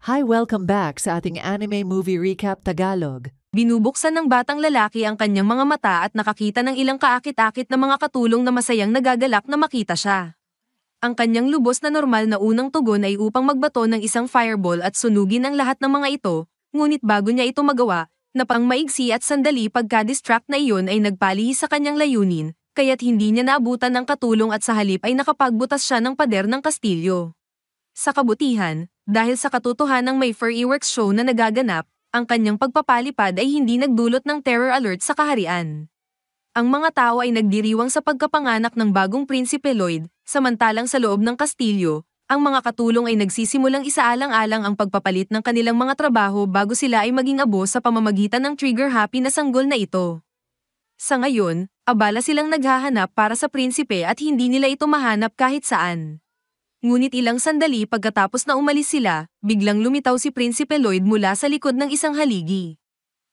Hi, welcome back sa ating Anime Movie Recap Tagalog. Binubuksan ng batang lalaki ang kanyang mga mata at nakakita ng ilang kaakit-akit na mga katulong na masayang nagagalak na makita siya. Ang kanyang lubos na normal na unang tugon ay upang magbato ng isang fireball at sunugin ang lahat ng mga ito, ngunit bago niya ito magawa, napang maigsi at sandali pagka-distract na iyon ay nagpalihis sa kanyang layunin, kaya't hindi niya naabutan ng katulong at sa halip ay nakapagbutas siya ng pader ng kastilyo. Sa kabutihan, dahil sa katotohanang may fireworks show na nagaganap, ang kanyang pagpapalipad ay hindi nagdulot ng terror alert sa kaharian. Ang mga tao ay nagdiriwang sa pagkapanganak ng bagong Prinsipe Lloyd, samantalang sa loob ng kastilyo, ang mga katulong ay nagsisimulang isaalang-alang ang pagpapalit ng kanilang mga trabaho bago sila ay maging abo sa pamamagitan ng trigger-happy na sanggol na ito. Sa ngayon, abala silang naghahanap para sa prinsipe at hindi nila ito mahanap kahit saan. Ngunit ilang sandali pagkatapos na umalis sila, biglang lumitaw si Prinsipe Lloyd mula sa likod ng isang haligi.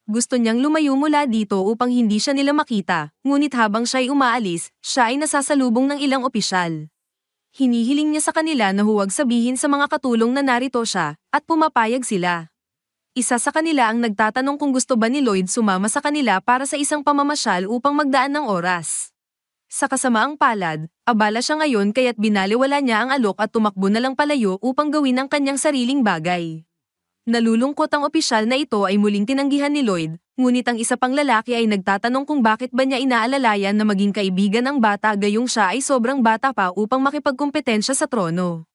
Gusto niyang lumayo mula dito upang hindi siya nila makita, ngunit habang siya'y umaalis, siya ay nasasalubong ng ilang opisyal. Hinihiling niya sa kanila na huwag sabihin sa mga katulong na narito siya, at pumapayag sila. Isa sa kanila ang nagtatanong kung gusto ba ni Lloyd sumama sa kanila para sa isang pamamasyal upang magdaan ng oras. Sa kasamaang palad, abala siya ngayon kaya't binaliwala niya ang alok at tumakbo na lang palayo upang gawin ang kanyang sariling bagay. Nalulungkot ang opisyal na ito ay muling tinanggihan ni Lloyd, ngunit ang isa pang lalaki ay nagtatanong kung bakit ba niya inaalalayan na maging kaibigan ang bata gayong siya ay sobrang bata pa upang makipagkumpetensya sa trono.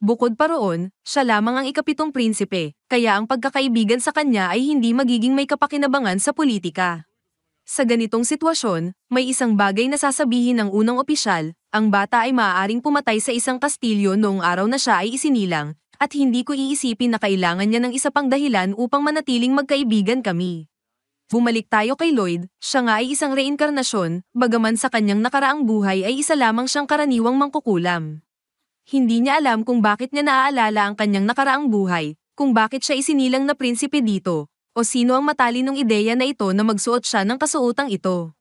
Bukod pa roon, siya lamang ang ikapitong prinsipe, kaya ang pagkakaibigan sa kanya ay hindi magiging may kapakinabangan sa politika. Sa ganitong sitwasyon, may isang bagay na sasabihin ng unang opisyal, ang bata ay maaaring pumatay sa isang kastilyo noong araw na siya ay isinilang, at hindi ko iisipin na kailangan niya ng isa pang dahilan upang manatiling magkaibigan kami. Bumalik tayo kay Lloyd, siya nga ay isang reinkarnasyon, bagaman sa kanyang nakaraang buhay ay isa lamang siyang karaniwang mangkukulam. Hindi niya alam kung bakit niya naaalala ang kanyang nakaraang buhay, kung bakit siya isinilang na prinsipe dito, o sino ang matalinong ideya na ito na magsuot siya ng kasuotang ito.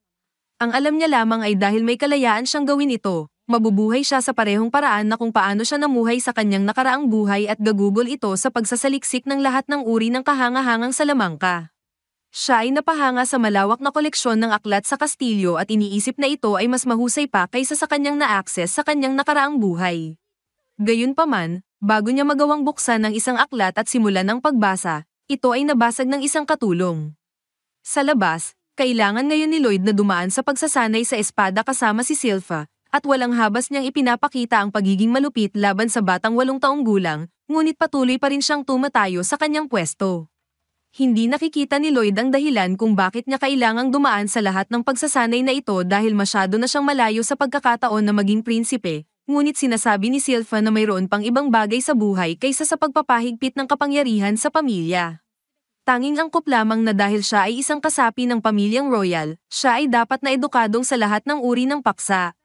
Ang alam niya lamang ay dahil may kalayaan siyang gawin ito, mabubuhay siya sa parehong paraan na kung paano siya namuhay sa kanyang nakaraang buhay at gagugol ito sa pagsasaliksik ng lahat ng uri ng kahangahangang salamangka. Siya ay napahanga sa malawak na koleksyon ng aklat sa kastilyo at iniisip na ito ay mas mahusay pa kaysa sa kanyang na-access sa kanyang nakaraang buhay. Gayunpaman, bago niya magawang buksan ng isang aklat at simulan ng pagbasa, ito ay nabasag ng isang katulong. Sa labas, kailangan ngayon ni Lloyd na dumaan sa pagsasanay sa espada kasama si Silpha, at walang habas niyang ipinapakita ang pagiging malupit laban sa batang 8 taong gulang, ngunit patuloy pa rin siyang tumatayo sa kanyang pwesto. Hindi nakikita ni Lloyd ang dahilan kung bakit niya kailangang dumaan sa lahat ng pagsasanay na ito dahil masyado na siyang malayo sa pagkakataon na maging prinsipe, ngunit sinasabi ni Silpha na mayroon pang ibang bagay sa buhay kaysa sa pagpapahigpit ng kapangyarihan sa pamilya. Tanging angkop lamang na dahil siya ay isang kasapi ng pamilyang royal, siya ay dapat na edukadong sa lahat ng uri ng paksa.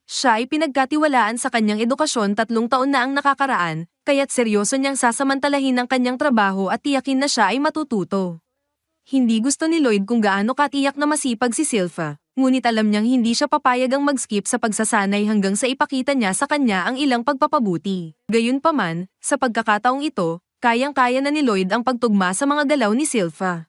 Siya ay pinagkatiwalaan sa kanyang edukasyon 3 taon na ang nakakaraan, kaya't seryoso niyang sasamantalahin ang kanyang trabaho at tiyakin na siya ay matututo. Hindi gusto ni Lloyd kung gaano katiyak na masipag si Silpha, ngunit alam niyang hindi siya papayagang mag-skip sa pagsasanay hanggang sa ipakita niya sa kanya ang ilang pagpapabuti. Gayunpaman, sa pagkakataong ito, kayang-kaya na ni Lloyd ang pagtugma sa mga galaw ni Silpha.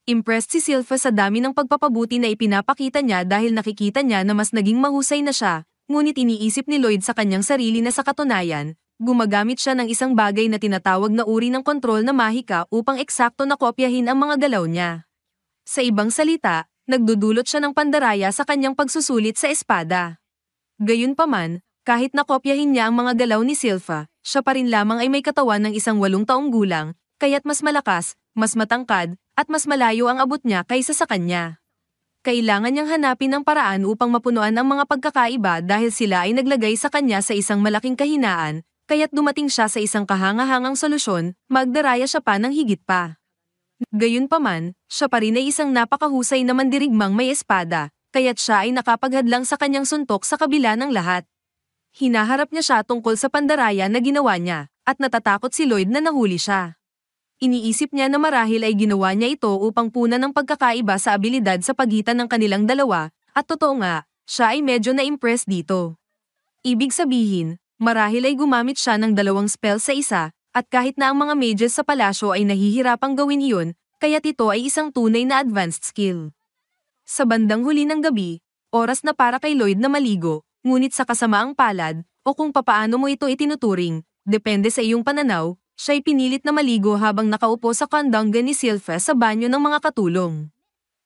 Impressed si Silpha sa dami ng pagpapabuti na ipinapakita niya dahil nakikita niya na mas naging mahusay na siya, ngunit iniisip ni Lloyd sa kanyang sarili na sa katunayan, gumagamit siya ng isang bagay na tinatawag na uri ng kontrol na mahika upang eksakto na kopyahin ang mga galaw niya. Sa ibang salita, nagdudulot siya ng pandaraya sa kanyang pagsusulit sa espada. Gayunpaman, kahit nakopyahin niya ang mga galaw ni Silpha, siya pa rin lamang ay may katawan ng isang 8 taong gulang, kaya't mas malakas, mas matangkad, at mas malayo ang abot niya kaysa sa kanya. Kailangan niyang hanapin ang paraan upang mapunuan ang mga pagkakaiba dahil sila ay naglagay sa kanya sa isang malaking kahinaan, kaya't dumating siya sa isang kahangahangang solusyon, magdaraya siya pa ng higit pa. Gayunpaman, siya pa rin ay isang napakahusay na mandirigmang may espada, kaya't siya ay nakapaghadlang sa kanyang suntok sa kabila ng lahat. Hinaharap niya siya tungkol sa pandaraya na ginawa niya, at natatakot si Lloyd na nahuli siya. Iniisip niya na marahil ay ginawa niya ito upang punan ng pagkakaiba sa abilidad sa pagitan ng kanilang dalawa, at totoo nga, siya ay medyo na-impress dito. Ibig sabihin, marahil ay gumamit siya ng 2 spell sa isa, At kahit na ang mga mages sa palasyo ay nahihirapang gawin iyon, kaya't ito ay isang tunay na advanced skill. Sa bandang huli ng gabi, oras na para kay Lloyd na maligo, ngunit sa kasamaang palad, o kung papaano mo ito itinuturing, depende sa iyong pananaw, siya'y pinilit na maligo habang nakaupo sa kandangga ni Sylpha sa banyo ng mga katulong.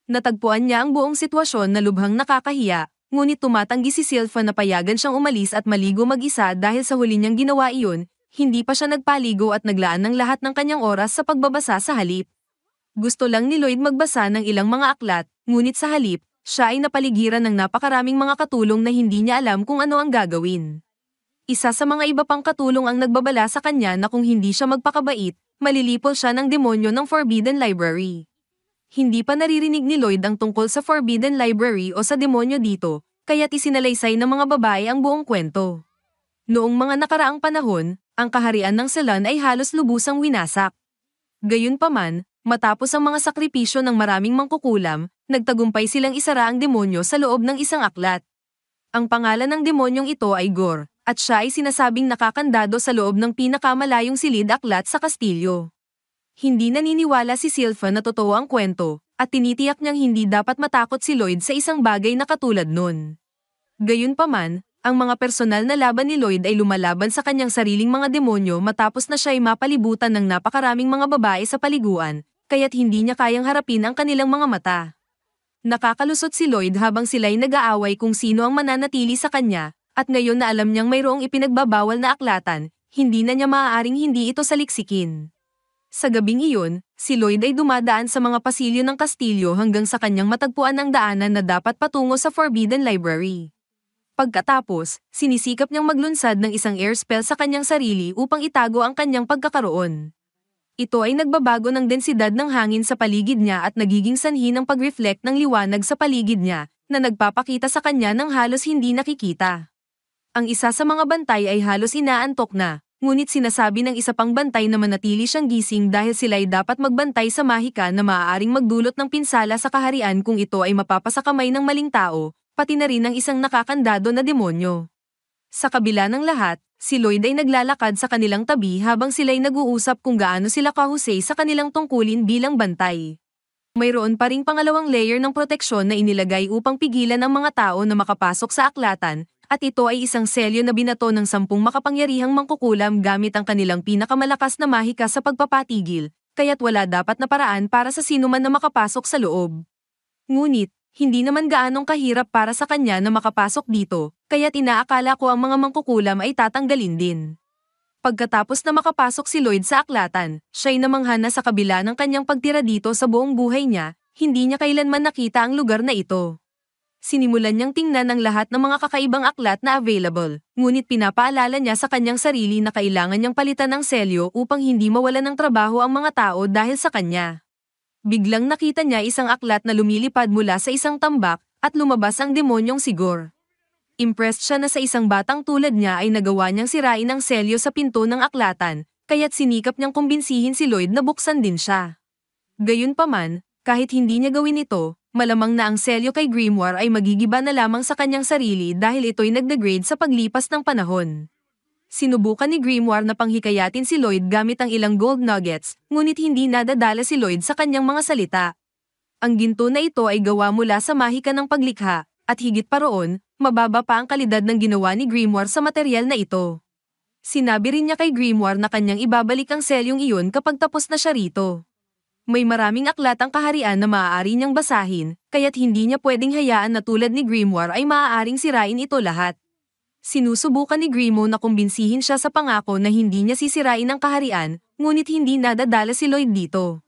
Natagpuan niya ang buong sitwasyon na lubhang nakakahiya, ngunit tumatanggi si Sylpha na payagan siyang umalis at maligo mag-isa dahil sa huli niyang ginawa iyon, hindi pa siya nagpaligo at naglaan ng lahat ng kanyang oras sa pagbabasa sa halip. Gusto lang ni Lloyd magbasa ng ilang mga aklat, ngunit sa halip, siya ay napaligiran ng napakaraming mga katulong na hindi niya alam kung ano ang gagawin. Isa sa mga iba pang katulong ang nagbabala sa kanya na kung hindi siya magpakabait, malilipol siya ng demonyo ng Forbidden Library. Hindi pa naririnig ni Lloyd ang tungkol sa Forbidden Library o sa demonyo dito, kaya't isinalaysay ng mga babae ang buong kwento. Noong mga nakaraang panahon, ang kaharian ng Ceylon ay halos lubusang winasak. Gayunpaman, matapos ang mga sakripisyo ng maraming mangkukulam, nagtagumpay silang isara ang demonyo sa loob ng isang aklat. Ang pangalan ng demonyong ito ay Gore, at siya ay sinasabing nakakandado sa loob ng pinakamalayong silid aklat sa kastilyo. Hindi naniniwala si Sylpha na totoo ang kwento, at tinitiyak niyang hindi dapat matakot si Lloyd sa isang bagay na katulad nun. Gayunpaman, ang mga personal na laban ni Lloyd ay lumalaban sa kanyang sariling mga demonyo matapos na siya ay mapalibutan ng napakaraming mga babae sa paliguan, kaya't hindi niya kayang harapin ang kanilang mga mata. Nakakalusot si Lloyd habang sila'y nag-aaway kung sino ang mananatili sa kanya, at ngayon na alam niyang mayroong ipinagbabawal na aklatan, hindi na niya maaaring hindi ito saliksikin. Sa gabing iyon, si Lloyd ay dumadaan sa mga pasilyo ng kastilyo hanggang sa kanyang matagpuan ang daanan na dapat patungo sa Forbidden Library. Pagkatapos, sinisikap niyang maglunsad ng isang air spell sa kanyang sarili upang itago ang kanyang pagkakaroon. Ito ay nagbabago ng densidad ng hangin sa paligid niya at nagiging sanhi ng pag-reflect ng liwanag sa paligid niya, na nagpapakita sa kanya ng halos hindi nakikita. Ang isa sa mga bantay ay halos inaantok na, ngunit sinasabi ng isa pang bantay na manatili siyang gising dahil sila'y dapat magbantay sa mahika na maaaring magdulot ng pinsala sa kaharian kung ito ay mapapasakamay ng maling tao, pati na rin ng isang nakakandado na demonyo. Sa kabila ng lahat, si Lloyd ay naglalakad sa kanilang tabi habang sila'y nag-uusap kung gaano sila kahusay sa kanilang tungkulin bilang bantay. Mayroon pa ring pangalawang layer ng proteksyon na inilagay upang pigilan ang mga tao na makapasok sa aklatan, at ito ay isang selyo na binato ng 10 makapangyarihang mangkukulam gamit ang kanilang pinakamalakas na mahika sa pagpapatigil, kaya't wala dapat na paraan para sa sinuman na makapasok sa loob. Ngunit, hindi naman gaanong kahirap para sa kanya na makapasok dito, kaya't inaakala ko ang mga mangkukulam ay tatanggalin din. Pagkatapos na makapasok si Lloyd sa aklatan, siya'y namangha na sa kabila ng kanyang pagtira dito sa buong buhay niya, hindi niya kailanman nakita ang lugar na ito. Sinimulan niyang tingnan ang lahat ng mga kakaibang aklat na available, ngunit pinapaalala niya sa kanyang sarili na kailangan niyang palitan ng selyo upang hindi mawalan ng trabaho ang mga tao dahil sa kanya. Biglang nakita niya isang aklat na lumilipad mula sa isang tambak, at lumabas ang demonyong si Gore. Impressed siya na sa isang batang tulad niya ay nagawa niyang sirain ang selyo sa pinto ng aklatan, kaya't sinikap niyang kumbinsihin si Lloyd na buksan din siya. Gayunpaman, kahit hindi niya gawin ito, malamang na ang selyo kay Grimoire ay magigiba na lamang sa kanyang sarili dahil ito'y nagdegrade sa paglipas ng panahon. Sinubukan ni Grimoire na panghikayatin si Lloyd gamit ang ilang gold nuggets, ngunit hindi nadadala si Lloyd sa kanyang mga salita. Ang ginto na ito ay gawa mula sa mahika ng paglikha, at higit pa roon, mababa pa ang kalidad ng ginawa ni Grimoire sa material na ito. Sinabi rin niya kay Grimoire na kanyang ibabalik ang selyong iyon kapag tapos na siya rito. May maraming aklat ang kaharian na maaari niyang basahin, kaya't hindi niya pwedeng hayaan na tulad ni Grimoire ay maaaring sirain ito lahat. Sinusubukan ni Grimo na kumbinsihin siya sa pangako na hindi niya sisirain ang kaharian, ngunit hindi nadadala si Lloyd dito.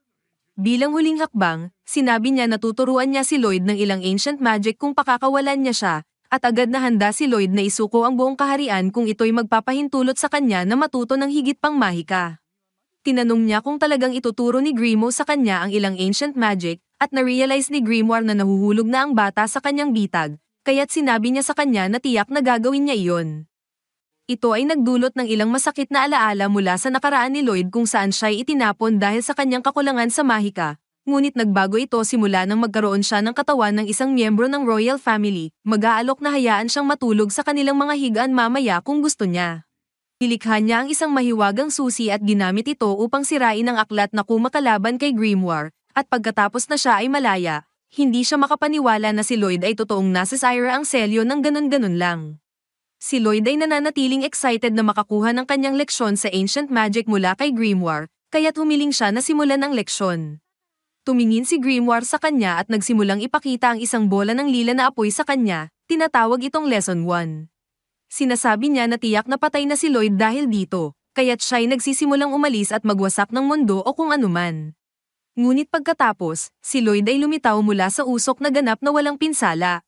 Bilang huling hakbang, sinabi niya na tuturuan niya si Lloyd ng ilang ancient magic kung pakakawalan niya siya, at agad na handa si Lloyd na isuko ang buong kaharian kung ito'y magpapahintulot sa kanya na matuto ng higit pang mahika. Tinanong niya kung talagang ituturo ni Grimo sa kanya ang ilang ancient magic, at na-realize ni Grimoire na nahuhulog na ang bata sa kanyang bitag, kaya't sinabi niya sa kanya na tiyak na gagawin niya iyon. Ito ay nagdulot ng ilang masakit na alaala mula sa nakaraan ni Lloyd kung saan siya'y itinapon dahil sa kanyang kakulangan sa mahika, ngunit nagbago ito simula nang magkaroon siya ng katawan ng isang miyembro ng royal family, mag-aalok na hayaan siyang matulog sa kanilang mga higaan mamaya kung gusto niya. Nilikha niya ang isang mahiwagang susi at ginamit ito upang sirain ang aklat na kumakalaban kay Grimoire, at pagkatapos na siya ay malaya, hindi siya makapaniwala na si Lloyd ay totoong nasa Syra ang selyo ng ganun-ganun lang. Si Lloyd ay nananatiling excited na makakuha ng kanyang leksyon sa ancient magic mula kay Grimoire, kaya't humiling siya na simulan ang leksyon. Tumingin si Grimoire sa kanya at nagsimulang ipakita ang isang bola ng lila na apoy sa kanya, tinatawag itong Lesson 1. Sinasabi niya na tiyak na patay na si Lloyd dahil dito, kaya't siya'y nagsisimulang umalis at magwasak ng mundo o kung anuman. Ngunit pagkatapos, si Lloyd ay lumitaw mula sa usok na ganap na walang pinsala.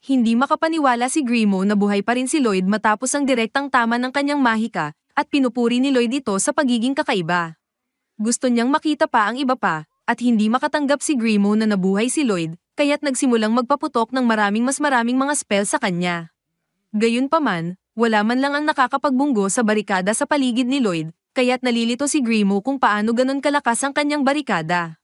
Hindi makapaniwala si Grimo na buhay pa rin si Lloyd matapos ang direktang tama ng kanyang mahika, at pinupuri ni Lloyd ito sa pagiging kakaiba. Gusto niyang makita pa ang iba pa, at hindi makatanggap si Grimo na nabuhay si Lloyd, kaya't nagsimulang magpaputok ng maraming mga spell sa kanya. Gayunpaman, wala man lang ang nakakapagbunggo sa barikada sa paligid ni Lloyd, kaya't nalilito si Grimo kung paano ganon kalakas ang kanyang barikada.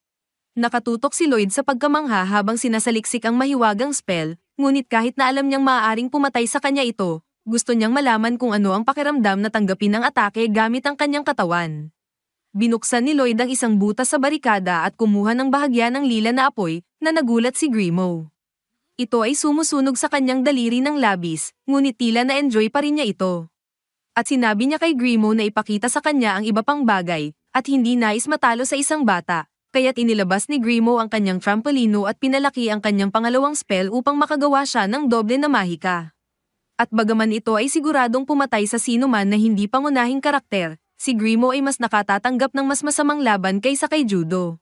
Nakatutok si Lloyd sa pagkamangha habang sinasaliksik ang mahiwagang spell, ngunit kahit na alam niyang maaaring pumatay sa kanya ito, gusto niyang malaman kung ano ang pakiramdam na tanggapin ang atake gamit ang kanyang katawan. Binuksan ni Lloyd ang isang butas sa barikada at kumuha ng bahagya ng lila na apoy, na nagulat si Grimo. Ito ay sumusunog sa kanyang daliri ng labis, ngunit tila na-enjoy pa rin niya ito. At sinabi niya kay Grimo na ipakita sa kanya ang iba pang bagay, at hindi nais matalo sa isang bata, kaya't inilabas ni Grimo ang kanyang trampolino at pinalaki ang kanyang pangalawang spell upang makagawa siya ng doble na mahika. At bagaman ito ay siguradong pumatay sa sino man na hindi pangunahing karakter, si Grimo ay mas nakatatanggap ng mas masamang laban kaysa kay Judo.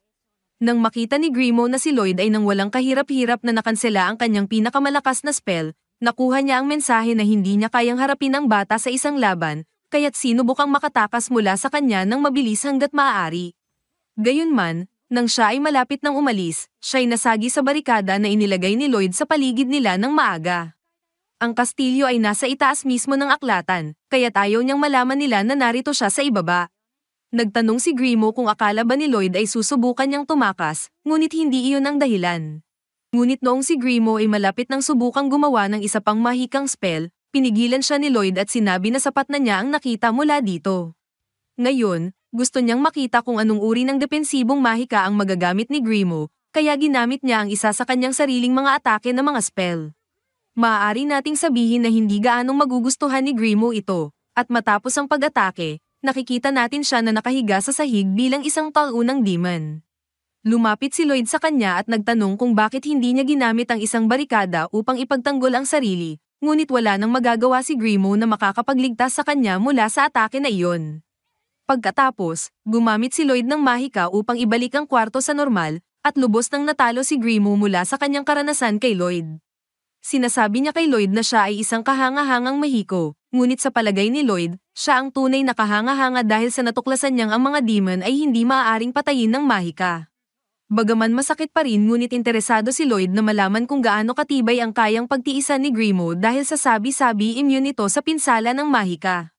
Nang makita ni Grimo na si Lloyd ay nang walang kahirap-hirap na nakansela ang kanyang pinakamalakas na spell, nakuha niya ang mensahe na hindi niya kayang harapin ang bata sa isang laban, kaya't sinubukang makatakas mula sa kanya ng mabilis hanggat maaari. Gayunman, nang siya ay malapit nang umalis, siya'y nasagi sa barikada na inilagay ni Lloyd sa paligid nila ng maaga. Ang kastilyo ay nasa itaas mismo ng aklatan, kaya't ayaw niyang malaman nila na narito siya sa ibaba. Nagtanong si Grimo kung akala ba ni Lloyd ay susubukan niyang tumakas, ngunit hindi iyon ang dahilan. Ngunit noong si Grimo ay malapit nang subukang gumawa ng isa pang mahikang spell, pinigilan siya ni Lloyd at sinabi na sapat na niya ang nakita mula dito. Ngayon, gusto niyang makita kung anong uri ng depensibong mahika ang magagamit ni Grimo, kaya ginamit niya ang isa sa kanyang sariling mga atake na mga spell. Maaari nating sabihin na hindi gaanong magugustuhan ni Grimo ito, at matapos ang pag-atake, nakikita natin siya na nakahiga sa sahig bilang isang talunang demon. Lumapit si Lloyd sa kanya at nagtanong kung bakit hindi niya ginamit ang isang barikada upang ipagtanggol ang sarili, ngunit wala nang magagawa si Grimo na makakapagligtas sa kanya mula sa atake na iyon. Pagkatapos, gumamit si Lloyd ng mahika upang ibalik ang kwarto sa normal, at lubos nang natalo si Grimo mula sa kanyang karanasan kay Lloyd. Sinasabi niya kay Lloyd na siya ay isang kahanga-hangang mahiko, ngunit sa palagay ni Lloyd, siya ang tunay na kahanga-hanga dahil sa natuklasan niyang ang mga demon ay hindi maaaring patayin ng mahika. Bagaman masakit pa rin ngunit interesado si Lloyd na malaman kung gaano katibay ang kayang pagtiisan ni Grimo dahil sa sabi-sabi immune ito sa pinsala ng mahika.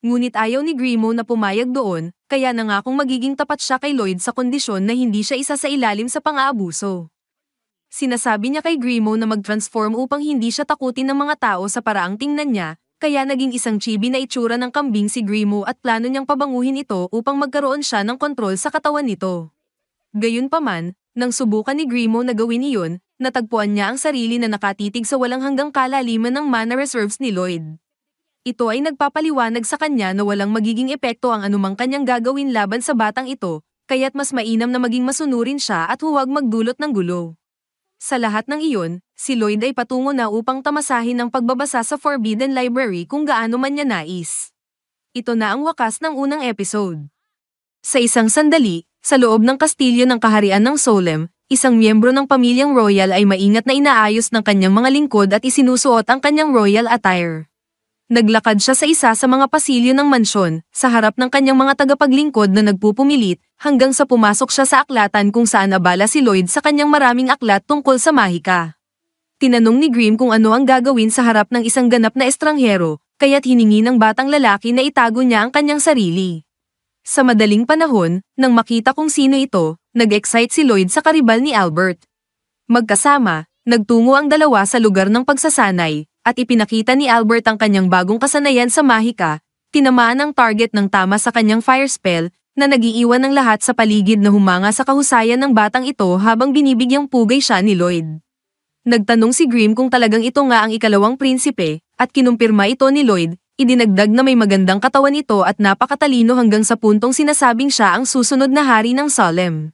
Ngunit ayaw ni Grimo na pumayag doon, kaya nangakong magiging tapat siya kay Lloyd sa kondisyon na hindi siya isa sa ilalim sa pang-aabuso. Sinasabi niya kay Grimo na mag-transform upang hindi siya takutin ng mga tao sa paraang tingnan niya, kaya naging isang chibi na itsura ng kambing si Grimo at plano niyang pabanguhin ito upang magkaroon siya ng kontrol sa katawan nito. Gayunpaman, nang subukan ni Grimo na gawin iyon, natagpuan niya ang sarili na nakatitig sa walang hanggang kalaliman ng mana reserves ni Lloyd. Ito ay nagpapaliwanag sa kanya na walang magiging epekto ang anumang kanyang gagawin laban sa batang ito, kaya't mas mainam na maging masunurin siya at huwag magdulot ng gulo. Sa lahat ng iyon, si Lloyd ay patungo na upang tamasahin ang pagbabasa sa Forbidden Library kung gaano man niya nais. Ito na ang wakas ng unang episode. Sa isang sandali, sa loob ng kastilyo ng kaharian ng Solem, isang miyembro ng pamilyang royal ay maingat na inaayos ng kanyang mga lingkod at isinusuot ang kanyang royal attire. Naglakad siya sa isa sa mga pasilyo ng mansyon, sa harap ng kanyang mga tagapaglingkod na nagpupumilit, hanggang sa pumasok siya sa aklatan kung saan abala si Lloyd sa kanyang maraming aklat tungkol sa mahika. Tinanong ni Grimm kung ano ang gagawin sa harap ng isang ganap na estranghero, kaya't hiningi ng batang lalaki na itago niya ang kanyang sarili. Sa madaling panahon, nang makita kung sino ito, nag-excite si Lloyd sa karibal ni Albert. Magkasama, nagtungo ang dalawa sa lugar ng pagsasanay, at ipinakita ni Albert ang kanyang bagong kasanayan sa mahika, tinamaan ang target ng tama sa kanyang fire spell, na nag-iiwan ng lahat sa paligid na humanga sa kahusayan ng batang ito habang binibigyang pugay siya ni Lloyd. Nagtanong si Grimm kung talagang ito nga ang ikalawang prinsipe, at kinumpirma ito ni Lloyd, idinagdag na may magandang katawan ito at napakatalino hanggang sa puntong sinasabing siya ang susunod na hari ng Salem.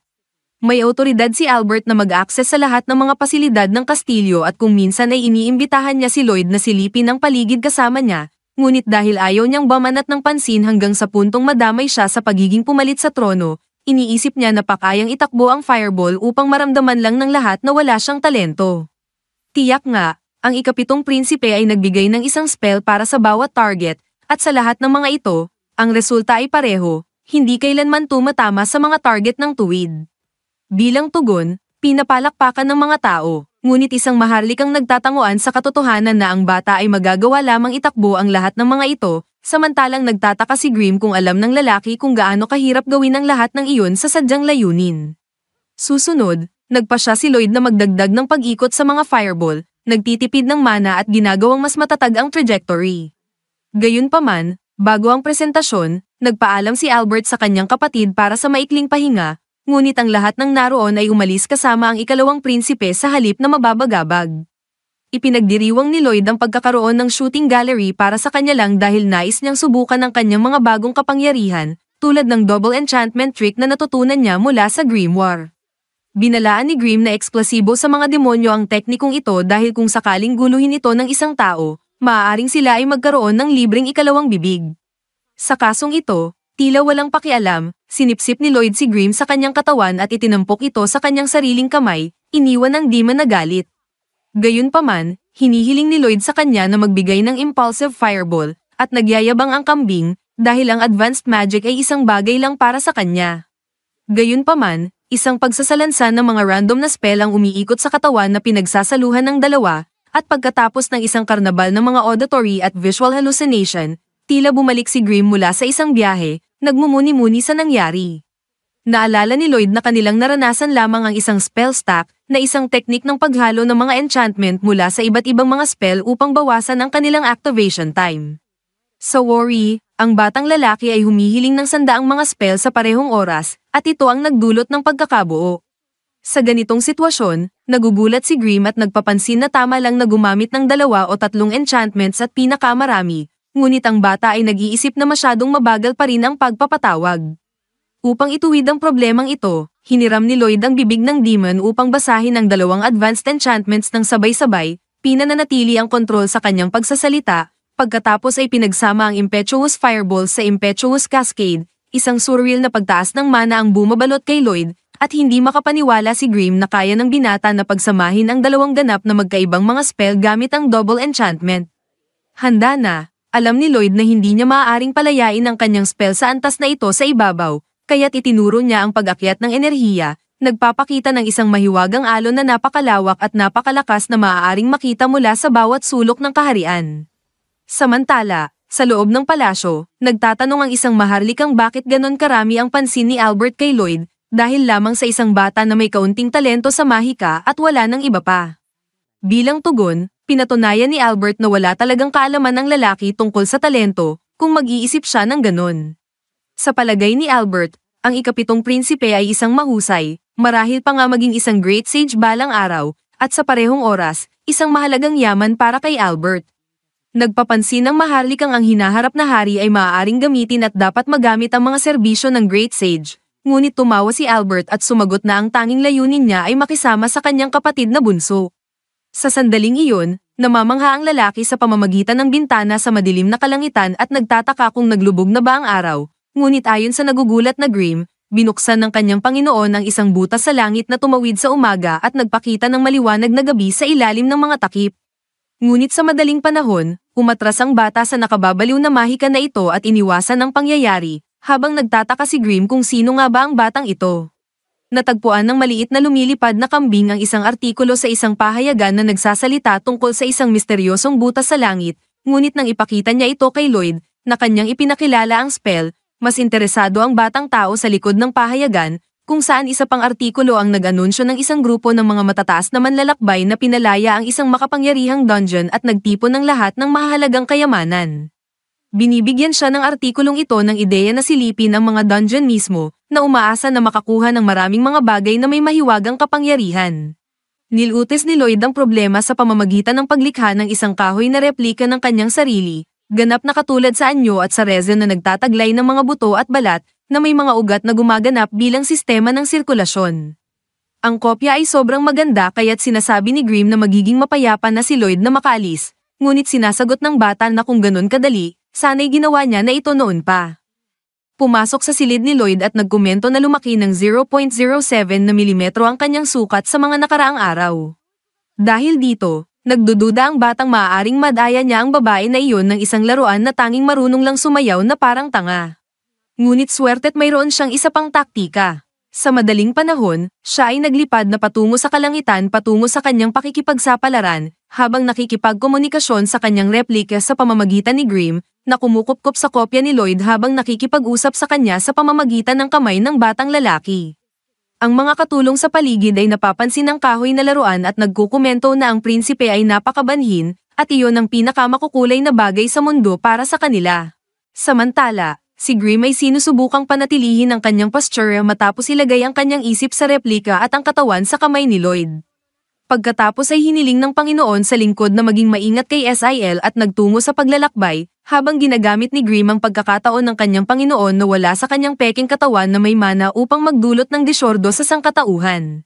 May awtoridad si Albert na mag-access sa lahat ng mga pasilidad ng kastilyo at kung minsan ay iniimbitahan niya si Lloyd na silipin ang paligid kasama niya, ngunit dahil ayaw niyang bamanat ng pansin hanggang sa puntong madamay siya sa pagiging pumalit sa trono, iniisip niya na pakayang itakbo ang fireball upang maramdaman lang ng lahat na wala siyang talento. Tiyak nga, ang ikapitong prinsipe ay nagbigay ng isang spell para sa bawat target, at sa lahat ng mga ito, ang resulta ay pareho, hindi kailanman tumatama sa mga target ng tuwid. Bilang tugon, pinapalakpakan ng mga tao. Ngunit isang maharlikang nagtatanguan sa katotohanan na ang bata ay magagawa lamang itakbo ang lahat ng mga ito, samantalang nagtataka si Grimm kung alam ng lalaki kung gaano kahirap gawin ang lahat ng iyon sa sadyang layunin. Susunod, nagpa siya si Lloyd na magdagdag ng pag-ikot sa mga fireball, nagtitipid ng mana at ginagawang mas matatag ang trajectory. Gayunpaman, bago ang presentasyon, nagpaalam si Albert sa kanyang kapatid para sa maikling pahinga, ngunit ang lahat ng naroon ay umalis kasama ang ikalawang prinsipe sa halip na mababagabag. Ipinagdiriwang ni Lloyd ang pagkakaroon ng shooting gallery para sa kanya lang dahil nais niyang subukan ang kanyang mga bagong kapangyarihan, tulad ng double enchantment trick na natutunan niya mula sa grimoire. Binalaan ni Grimm na eksplosibo sa mga demonyo ang teknikong ito dahil kung sakaling guluhin ito ng isang tao, maaaring sila ay magkaroon ng libreng ikalawang bibig. Sa kasong ito, tila walang pakialam, sinipsip ni Lloyd si Grimm sa kanyang katawan at itinampok ito sa kanyang sariling kamay, iniwan ng demon na galit. Gayunpaman, hinihiling ni Lloyd sa kanya na magbigay ng impulsive fireball, at nagyayabang ang kambing, dahil ang advanced magic ay isang bagay lang para sa kanya. Gayunpaman, isang pagsasalansan ng mga random na spell ang umiikot sa katawan na pinagsasaluhan ng dalawa, at pagkatapos ng isang karnabal ng mga auditory at visual hallucination, tila bumalik si Grimm mula sa isang biyahe, nagmumuni-muni sa nangyari. Naalala ni Lloyd na kanilang naranasan lamang ang isang spell stack, na isang teknik ng paghalo ng mga enchantment mula sa iba't ibang mga spell upang bawasan ang kanilang activation time. Sa worry, ang batang lalaki ay humihiling ng 100 mga spell sa parehong oras, at ito ang nagdulot ng pagkakabuo. Sa ganitong sitwasyon, nagugulat si Grimm at nagpapansin na tama lang na gumamit ng 2 o 3 enchantments at pinakamarami, ngunit ang bata ay nag-iisip na masyadong mabagal pa rin ang pagpapatawag. Upang ituwid ang problemang ito, hiniram ni Lloyd ang bibig ng demon upang basahin ang 2 advanced enchantments ng sabay-sabay, pinananatili ang kontrol sa kanyang pagsasalita, pagkatapos ay pinagsama ang Impetuous Fireball sa Impetuous Cascade, isang surreal na pagtaas ng mana ang bumabalot kay Lloyd, at hindi makapaniwala si Grimm na kaya ng binata na pagsamahin ang 2 ganap na magkaibang mga spell gamit ang double enchantment. Handa na. Alam ni Lloyd na hindi niya maaaring palayain ang kanyang spell sa antas na ito sa ibabaw, kaya't itinuro niya ang pag-akyat ng enerhiya, nagpapakita ng isang mahiwagang alon na napakalawak at napakalakas na maaaring makita mula sa bawat sulok ng kaharian. Samantala, sa loob ng palasyo, nagtatanong ang isang maharlikang bakit ganon karami ang pansin ni Albert kay Lloyd, dahil lamang sa isang bata na may kaunting talento sa mahika at wala ng iba pa. Bilang tugon, pinatunayan ni Albert na wala talagang kaalaman ng lalaki tungkol sa talento, kung mag-iisip siya ng ganon. Sa palagay ni Albert, ang ikapitong prinsipe ay isang mahusay, marahil pa nga maging isang great sage balang araw, at sa parehong oras, isang mahalagang yaman para kay Albert. Nagpapansin ng maharlikang ang hinaharap na hari ay maaaring gamitin at dapat magamit ang mga serbisyo ng great sage, ngunit tumawa si Albert at sumagot na ang tanging layunin niya ay makisama sa kanyang kapatid na bunso. Sa sandaling iyon, namamangha ang lalaki sa pamamagitan ng bintana sa madilim na kalangitan at nagtataka kung naglubog na ba ang araw, ngunit ayon sa nagugulat na Grimm, binuksan ng kanyang Panginoon ang isang butas sa langit na tumawid sa umaga at nagpakita ng maliwanag na gabi sa ilalim ng mga takip. Ngunit sa madaling panahon, umatras ang bata sa nakababaliw na mahika na ito at iniwasan ang pangyayari, habang nagtataka si Grimm kung sino nga ba ang batang ito. Natagpuan ng maliit na lumilipad na kambing ang isang artikulo sa isang pahayagan na nagsasalita tungkol sa isang misteryosong butas sa langit, ngunit nang ipakita niya ito kay Lloyd, na kanyang ipinakilala ang spell, mas interesado ang batang tao sa likod ng pahayagan, kung saan isa pang artikulo ang nag-anunsyo ng isang grupo ng mga matataas na manlalakbay na pinalaya ang isang makapangyarihang dungeon at nagtipon ng lahat ng mahalagang kayamanan. Binibigyan siya ng artikulong ito ng ideya na silipin ang mga dungeon mismo, na umaasa na makakuha ng maraming mga bagay na may mahiwagang kapangyarihan. Nilutis ni Lloyd ang problema sa pamamagitan ng paglikha ng isang kahoy na replika ng kanyang sarili, ganap na katulad sa anyo at sa resin na nagtataglay ng mga buto at balat, na may mga ugat na gumaganap bilang sistema ng sirkulasyon. Ang kopya ay sobrang maganda kaya't sinasabi ni Grimm na magiging mapayapa na si Lloyd na makaalis, ngunit sinasagot ng bata na kung ganun kadali, sana'y ginawa niya na ito noon pa. Pumasok sa silid ni Lloyd at nagkomento na lumaki ng 0.07 na milimetro ang kanyang sukat sa mga nakaraang araw. Dahil dito, nagdududa ang batang maaaring madaya niya ang babae na iyon ng isang laruan na tanging marunong lang sumayaw na parang tanga. Ngunit swerte't mayroon siyang isa pang taktika. Sa madaling panahon, siya ay naglipad na patungo sa kalangitan patungo sa kanyang pakikipagsapalaran, habang nakikipagkomunikasyon sa kanyang replika sa pamamagitan ni Grimm, na kumukupkop sa kopya ni Lloyd habang nakikipag-usap sa kanya sa pamamagitan ng kamay ng batang lalaki. Ang mga katulong sa paligid ay napapansin ng kahoy na laruan at nagkukomento na ang prinsipe ay napakabanhin, at iyon ang pinakamakukulay na bagay sa mundo para sa kanila. Samantala, si Grimm ay sinusubukang panatilihin ang kanyang posture matapos ilagay ang kanyang isip sa replika at ang katawan sa kamay ni Lloyd. Pagkatapos ay hiniling ng Panginoon sa lingkod na maging maingat kay SIL at nagtungo sa paglalakbay, habang ginagamit ni Grimm ang pagkakataon ng kanyang Panginoon na wala sa kanyang peking katawan na may mana upang magdulot ng disordo sa sangkatauhan.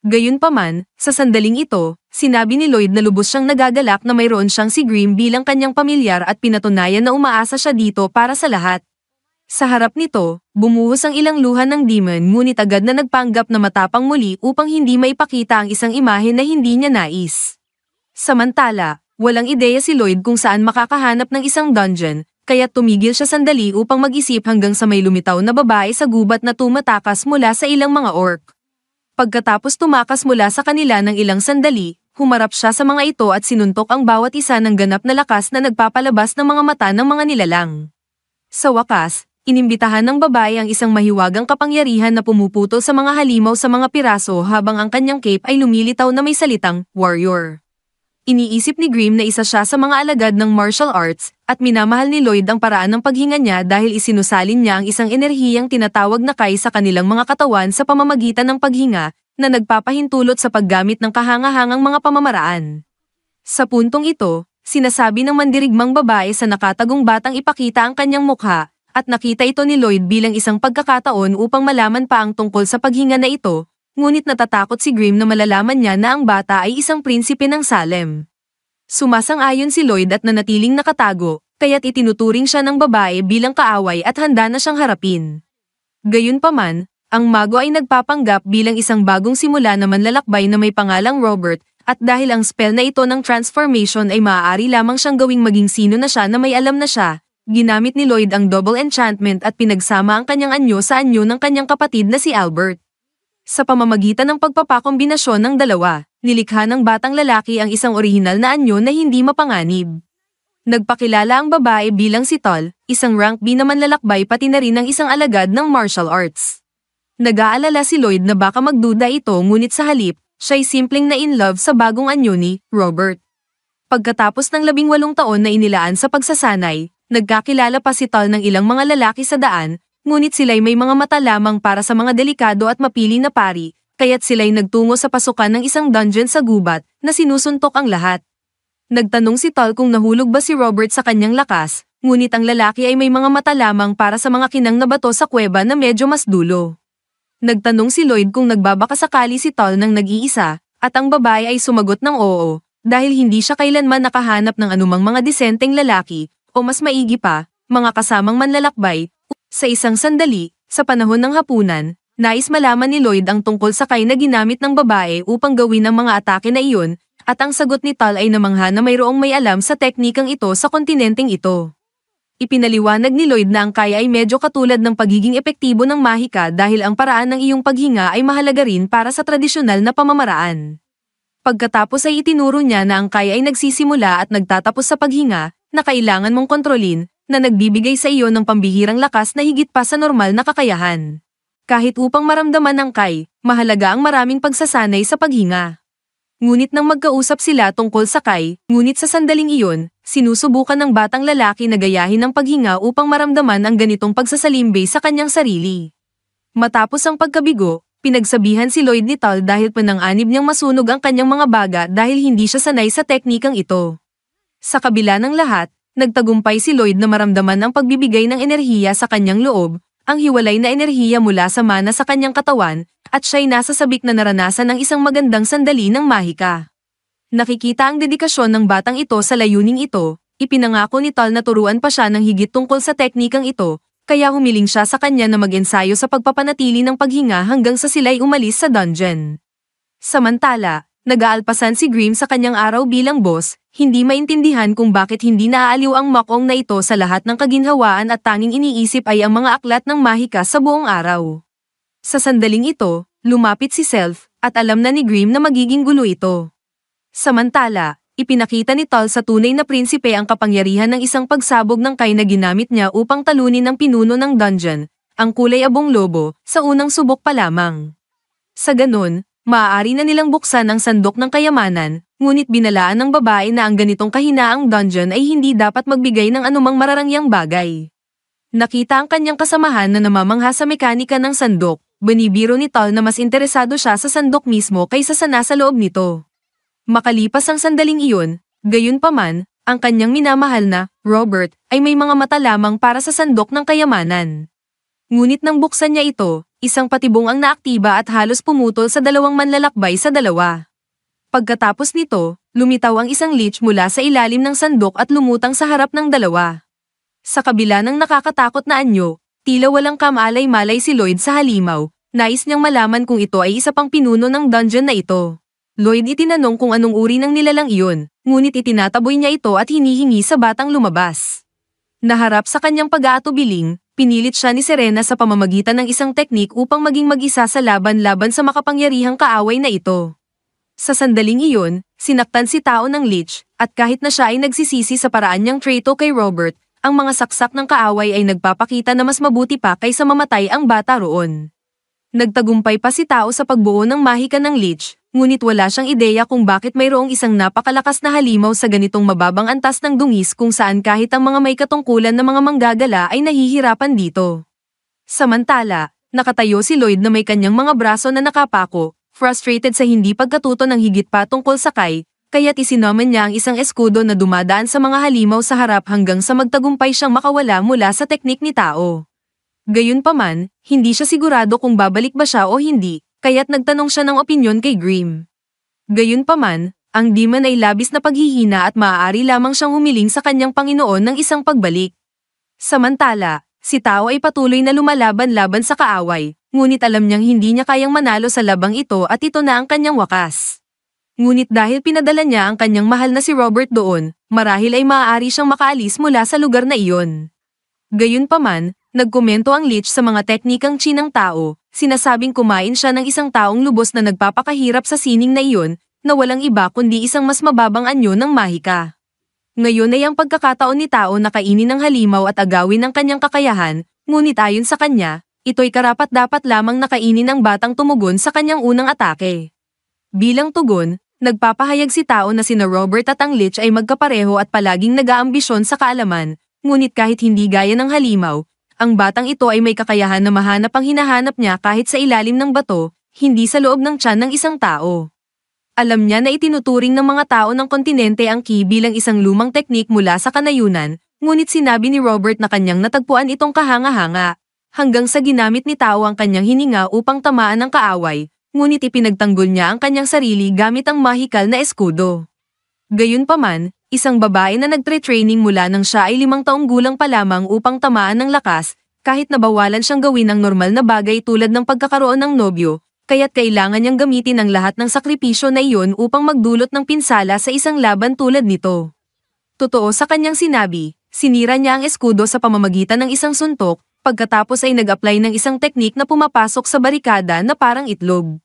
Gayunpaman, sa sandaling ito, sinabi ni Lloyd na lubos siyang nagagalak na mayroon siyang si Grimm bilang kanyang pamilyar at pinatunayan na umaasa siya dito para sa lahat. Sa harap nito, bumuhos ang ilang luha ng demon ngunit agad na nagpanggap na matapang muli upang hindi maipakita ang isang imahe na hindi niya nais. Samantala, walang ideya si Lloyd kung saan makakahanap ng isang dungeon, kaya tumigil siya sandali upang mag-isip hanggang sa may lumitaw na babae sa gubat na tumatakas mula sa ilang mga orc. Pagkatapos tumakas mula sa kanila ng ilang sandali, humarap siya sa mga ito at sinuntok ang bawat isa ng ganap na lakas na nagpapalabas ng mga mata ng mga nilalang. Sa wakas, inimbitahan ng babae ang isang mahiwagang kapangyarihan na pumuputol sa mga halimaw sa mga piraso habang ang kanyang cape ay lumilitaw na may salitang warrior. Iniisip ni Grimm na isa siya sa mga alagad ng martial arts, at minamahal ni Lloyd ang paraan ng paghinga niya dahil isinusalin niya ang isang enerhiyang tinatawag na kai sa kanilang mga katawan sa pamamagitan ng paghinga, na nagpapahintulot sa paggamit ng kahangahangang mga pamamaraan. Sa puntong ito, sinasabi ng mandirigmang babae sa nakatagong batang ipakita ang kanyang mukha, at nakita ito ni Lloyd bilang isang pagkakataon upang malaman pa ang tungkol sa paghinga na ito, ngunit natatakot si Grimm na malalaman niya na ang bata ay isang prinsipe ng Salem. Sumasang-ayon si Lloyd at nanatiling nakatago, kaya't itinuturing siya ng babae bilang kaaway at handa na siyang harapin. Gayunpaman, ang mago ay nagpapanggap bilang isang bagong simula na manlalakbay na may pangalang Robert, at dahil ang spell na ito ng transformation ay maaari lamang siyang gawing maging sino na siya na may alam na siya, ginamit ni Lloyd ang double enchantment at pinagsama ang kanyang anyo sa anyo ng kanyang kapatid na si Albert. Sa pamamagitan ng pagpapakombinasyon ng dalawa, nilikha ng batang lalaki ang isang orihinal na anyo na hindi mapanganib. Nagpakilala ang babae bilang si Tol, isang rank B na manlalakbay pati na rin ang isang alagad ng martial arts. Nag-aalala si Lloyd na baka magduda ito ngunit sa halip, siya'y simpleng na in love sa bagong anyo ni Robert. Pagkatapos ng 18 taon na inilaan sa pagsasanay, nagkakilala pa si Tol ng ilang mga lalaki sa daan, ngunit sila'y may mga mata lamang para sa mga delikado at mapili na pari, kaya't sila'y nagtungo sa pasukan ng isang dungeon sa gubat, na sinusuntok ang lahat. Nagtanong si Tol kung nahulog ba si Robert sa kanyang lakas, ngunit ang lalaki ay may mga mata lamang para sa mga kinang na bato sa kuweba na medyo mas dulo. Nagtanong si Lloyd kung nagbabakasakali si Tol ng nag-iisa, at ang babae ay sumagot ng oo, dahil hindi siya kailanman nakahanap ng anumang mga disenteng lalaki, o mas maigi pa, mga kasamang manlalakbay. Sa isang sandali, sa panahon ng hapunan, nais malaman ni Lloyd ang tungkol sa kai na ginamit ng babae upang gawin ang mga atake na iyon, at ang sagot ni Tal ay namangha na mayroong may alam sa teknikang ito sa kontinenteng ito. Ipinaliwanag ni Lloyd na ang kai ay medyo katulad ng pagiging epektibo ng mahika dahil ang paraan ng iyong paghinga ay mahalaga rin para sa tradisyonal na pamamaraan. Pagkatapos ay itinuro niya na ang kai ay nagsisimula at nagtatapos sa paghinga, na kailangan mong kontrolin, na nagbibigay sa iyo ng pambihirang lakas na higit pa sa normal na kakayahan. Kahit upang maramdaman ang kai, mahalaga ang maraming pagsasanay sa paghinga. Ngunit nang magkausap sila tungkol sa Kai, ngunit sa sandaling iyon, sinusubukan ng batang lalaki na gayahin ang paghinga upang maramdaman ang ganitong pagsasalimbay sa kanyang sarili. Matapos ang pagkabigo, pinagsabihan si Lloyd ni Tal dahil panang-anib niyang masunog ang kanyang mga baga dahil hindi siya sanay sa teknikang ito. Sa kabila ng lahat, nagtagumpay si Lloyd na maramdaman ang pagbibigay ng enerhiya sa kanyang loob, ang hiwalay na enerhiya mula sa mana sa kanyang katawan, at siya'y nasasabik na naranasan ng isang magandang sandali ng mahika. Nakikita ang dedikasyon ng batang ito sa layuning ito, ipinangako ni Tal na turuan pa siya ng higit tungkol sa teknikang ito, kaya humiling siya sa kanya na mag-ensayo sa pagpapanatili ng paghinga hanggang sa sila'y umalis sa dungeon. Samantala, nag-aalpasan si Grimm sa kanyang araw bilang boss, hindi maintindihan kung bakit hindi naaaliw ang Mokong na ito sa lahat ng kaginhawaan at tanging iniisip ay ang mga aklat ng mahika sa buong araw. Sa sandaling ito, lumapit si Self, at alam na ni Grimm na magiging gulo ito. Samantala, ipinakita ni Tal sa tunay na prinsipe ang kapangyarihan ng isang pagsabog ng Kai na ginamit niya upang talunin ang pinuno ng dungeon, ang kulay abong lobo, sa unang subok pa lamang. Sa ganun, maaari na nilang buksan ang sandok ng kayamanan, ngunit binalaan ng babae na ang ganitong kahinaang dungeon ay hindi dapat magbigay ng anumang mararangyang bagay. Nakita ang kanyang kasamahan na namamangha sa mekanika ng sandok, binibiro ni Tal na mas interesado siya sa sandok mismo kaysa sa nasa loob nito. Makalipas ang sandaling iyon, gayunpaman, ang kanyang minamahal na, Robert, ay may mga mata lamang para sa sandok ng kayamanan. Ngunit nang buksan niya ito, isang patibong ang naaktiba at halos pumutol sa dalawang manlalakbay sa dalawa. Pagkatapos nito, lumitaw ang isang lich mula sa ilalim ng sandok at lumutang sa harap ng dalawa. Sa kabila ng nakakatakot na anyo, tila walang kamalay-malay si Lloyd sa halimaw, nais niyang malaman kung ito ay isa pang pinuno ng dungeon na ito. Lloyd itinanong kung anong uri ng nilalang iyon, ngunit itinataboy niya ito at hinihingi sa batang lumabas. Naharap sa kanyang pag-aatubiling, pinilit siya ni Serena sa pamamagitan ng isang teknik upang maging mag-isa sa laban-laban sa makapangyarihang kaaway na ito. Sa sandaling iyon, sinaktan si Tao ng lich, at kahit na siya ay nagsisisi sa paraan niyang traitor kay Robert, ang mga saksak ng kaaway ay nagpapakita na mas mabuti pa kaysa mamatay ang bata roon. Nagtagumpay pa si Tao sa pagbuo ng mahika ng lich, ngunit wala siyang ideya kung bakit mayroong isang napakalakas na halimaw sa ganitong mababang antas ng dungis kung saan kahit ang mga may katungkulan na mga manggagala ay nahihirapan dito. Samantala, nakatayo si Lloyd na may kanyang mga braso na nakapako, frustrated sa hindi pagkatuto ng higit pa tungkol sa Kai, kaya't isinomen niya ang isang eskudo na dumadaan sa mga halimaw sa harap hanggang sa magtagumpay siyang makawala mula sa teknik ni Tao. Gayunpaman, hindi siya sigurado kung babalik ba siya o hindi, kaya't nagtanong siya ng opinyon kay Grimm. Gayunpaman, ang demon ay labis na paghihina at maaari lamang siyang humiling sa kanyang Panginoon ng isang pagbalik. Samantala, si Tao ay patuloy na lumalaban-laban sa kaaway, ngunit alam niyang hindi niya kayang manalo sa labang ito at ito na ang kanyang wakas. Ngunit dahil pinadala niya ang kanyang mahal na si Robert doon, marahil ay maaari siyang makaalis mula sa lugar na iyon. Gayunpaman, nagkomento ang lich sa mga teknikang Chinang Tao, sinasabing kumain siya ng isang taong lubos na nagpapakahirap sa sining na iyon, na walang iba kundi isang mas mababang anyo ng mahika. Ngayon ay ang pagkakataon ni Tao na kainin ng halimaw at agawin ang kanyang kakayahan, ngunit ayon sa kanya, ito'y karapat-dapat lamang na kainin ng batang tumugon sa kanyang unang atake. Bilang tugon, nagpapahayag si Tao na sina Robert at ang lich ay magkapareho at palaging nag-aambisyon sa kaalaman, ngunit kahit hindi gaya ng halimaw, ang batang ito ay may kakayahan na mahanap ang hinahanap niya kahit sa ilalim ng bato, hindi sa loob ng tiyan ng isang tao. Alam niya na itinuturing ng mga tao ng kontinente ang ki bilang isang lumang teknik mula sa kanayunan, ngunit sinabi ni Robert na kanyang natagpuan itong kahanga-hanga, hanggang sa ginamit ni Tao ang kanyang hininga upang tamaan ng kaaway, ngunit ipinagtanggol niya ang kanyang sarili gamit ang mahikal na eskudo. Gayunpaman, isang babae na nagtre-training mula nang siya ay 5 taong gulang pa lamang upang tamaan ng lakas, kahit nabawalan siyang gawin ang normal na bagay tulad ng pagkakaroon ng nobyo, kaya't kailangan niyang gamitin ang lahat ng sakripisyo na iyon upang magdulot ng pinsala sa isang laban tulad nito. Totoo sa kanyang sinabi, sinira niya ang eskudo sa pamamagitan ng isang suntok, pagkatapos ay nag-apply ng isang teknik na pumapasok sa barikada na parang itlog.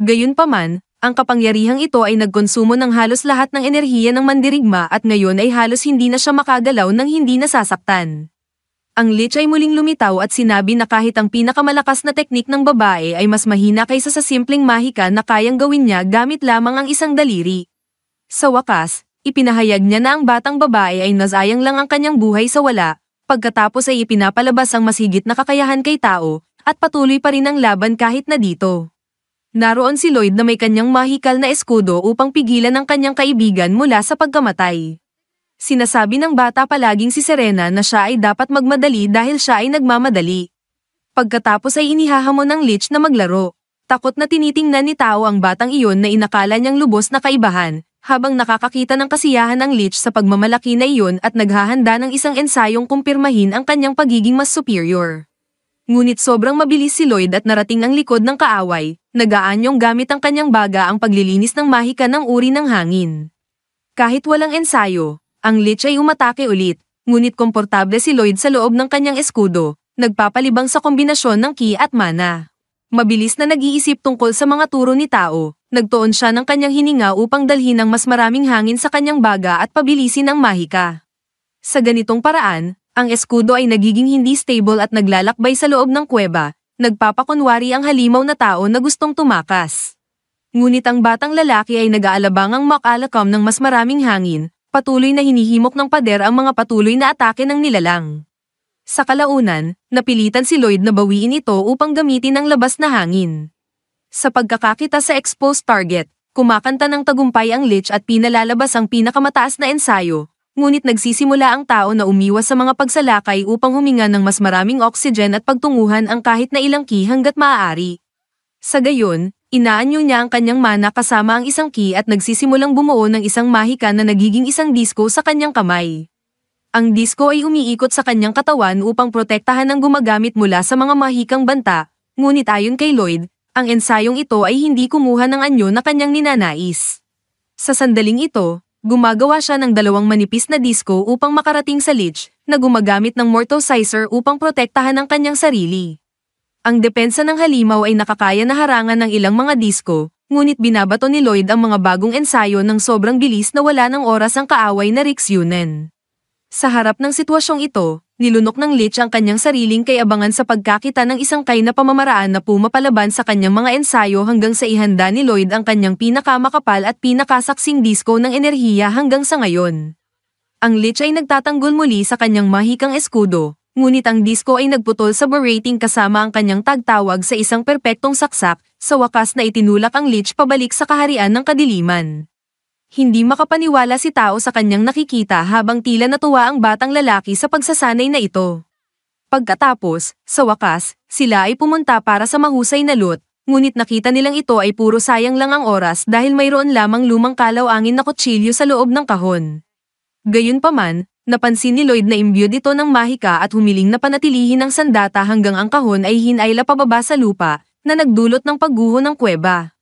Gayunpaman, ang kapangyarihang ito ay nagkonsumo ng halos lahat ng enerhiya ng mandirigma at ngayon ay halos hindi na siya makagalaw nang hindi nasasaktan. Ang lich ay muling lumitaw at sinabi na kahit ang pinakamalakas na teknik ng babae ay mas mahina kaysa sa simpleng mahika na kayang gawin niya gamit lamang ang isang daliri. Sa wakas, ipinahayag niya na ang batang babae ay nasayang lang ang kanyang buhay sa wala, pagkatapos ay ipinapalabas ang mas higit na kakayahan kay tao, at patuloy pa rin ang laban kahit na dito. Naroon si Lloyd na may kanyang mahikal na eskudo upang pigilan ang kanyang kaibigan mula sa pagkamatay. Sinasabi ng bata palaging si Serena na siya ay dapat magmadali dahil siya ay nagmamadali. Pagkatapos ay inihahamon ng lich na maglaro. Takot na tinitingnan ni Tao ang batang iyon na inakala niyang lubos na kaibahan, habang nakakakita ng kasiyahan ng lich sa pagmamalaki na iyon at naghahanda ng isang ensayong kumpirmahin ang kanyang pagiging mas superior. Ngunit sobrang mabilis si Lloyd at narating ang likod ng kaaway, nag-aanyong gamit ang kanyang baga ang paglilinis ng mahika ng uri ng hangin. Kahit walang ensayo, ang lich ay umatake ulit, ngunit komportable si Lloyd sa loob ng kanyang eskudo, nagpapalibang sa kombinasyon ng ki at mana. Mabilis na nag-iisip tungkol sa mga turo ni Tao, nagtuon siya ng kanyang hininga upang dalhin ang mas maraming hangin sa kanyang baga at pabilisin ang mahika. Sa ganitong paraan, ang eskudo ay nagiging hindi stable at naglalakbay sa loob ng kuweba, nagpapakunwari ang halimaw na tao na gustong tumakas. Ngunit ang batang lalaki ay nag-aalabangang makalakam ng mas maraming hangin, patuloy na hinihimok ng pader ang mga patuloy na atake ng nilalang. Sa kalaunan, napilitan si Lloyd na bawiin ito upang gamitin ang labas na hangin. Sa pagkakakita sa exposed target, kumakanta ng tagumpay ang lich at pinalalabas ang pinakamataas na ensayo, ngunit nagsisimula ang tao na umiwas sa mga pagsalakay upang huminga ng mas maraming oxygen at pagtunguhan ang kahit na ilang ki hanggat maaari. Sa gayon, inaanyo niya ang kanyang mana kasama ang isang ki at nagsisimulang bumuo ng isang mahika na nagiging isang disko sa kanyang kamay. Ang disko ay umiikot sa kanyang katawan upang protektahan ang gumagamit mula sa mga mahikang banta, ngunit ayon kay Lloyd, ang ensayong ito ay hindi kumuha ng anyo na kanyang ninanais. Sa sandaling ito, gumagawa siya ng dalawang manipis na disko upang makarating sa lich, na gumagamit ng mortosizer upang protektahan ang kanyang sarili. Ang depensa ng halimaw ay nakakaya na harangan ng ilang mga disko, ngunit binabato ni Lloyd ang mga bagong ensayo ng sobrang bilis na wala ng oras ang kaaway na Ryunen. Sa harap ng sitwasyong ito, nilunok ng lich ang kanyang sariling kay-abangan sa pagkakita ng isang kay na pamamaraan na pumapalaban sa kanyang mga ensayo hanggang sa ihanda ni Lloyd ang kanyang pinakamakapal at pinakasaksing disko ng enerhiya hanggang sa ngayon. Ang lich ay nagtatanggol muli sa kanyang mahikang eskudo, ngunit ang disko ay nagputol sa berating kasama ang kanyang tagtawag sa isang perpektong saksak, sa wakas na itinulak ang lich pabalik sa kaharian ng kadiliman. Hindi makapaniwala si Tao sa kanyang nakikita habang tila natuwa ang batang lalaki sa pagsasanay na ito. Pagkatapos, sa wakas, sila ay pumunta para sa mahusay na loot, ngunit nakita nilang ito ay puro sayang lang ang oras dahil mayroon lamang lumang kalaw-angin na kutsilyo sa loob ng kahon. Gayunpaman, napansin ni Lloyd na imbued ito ng mahika at humiling na panatilihin ang sandata hanggang ang kahon ay hinayla pababa sa lupa, na nagdulot ng pagguho ng kuweba.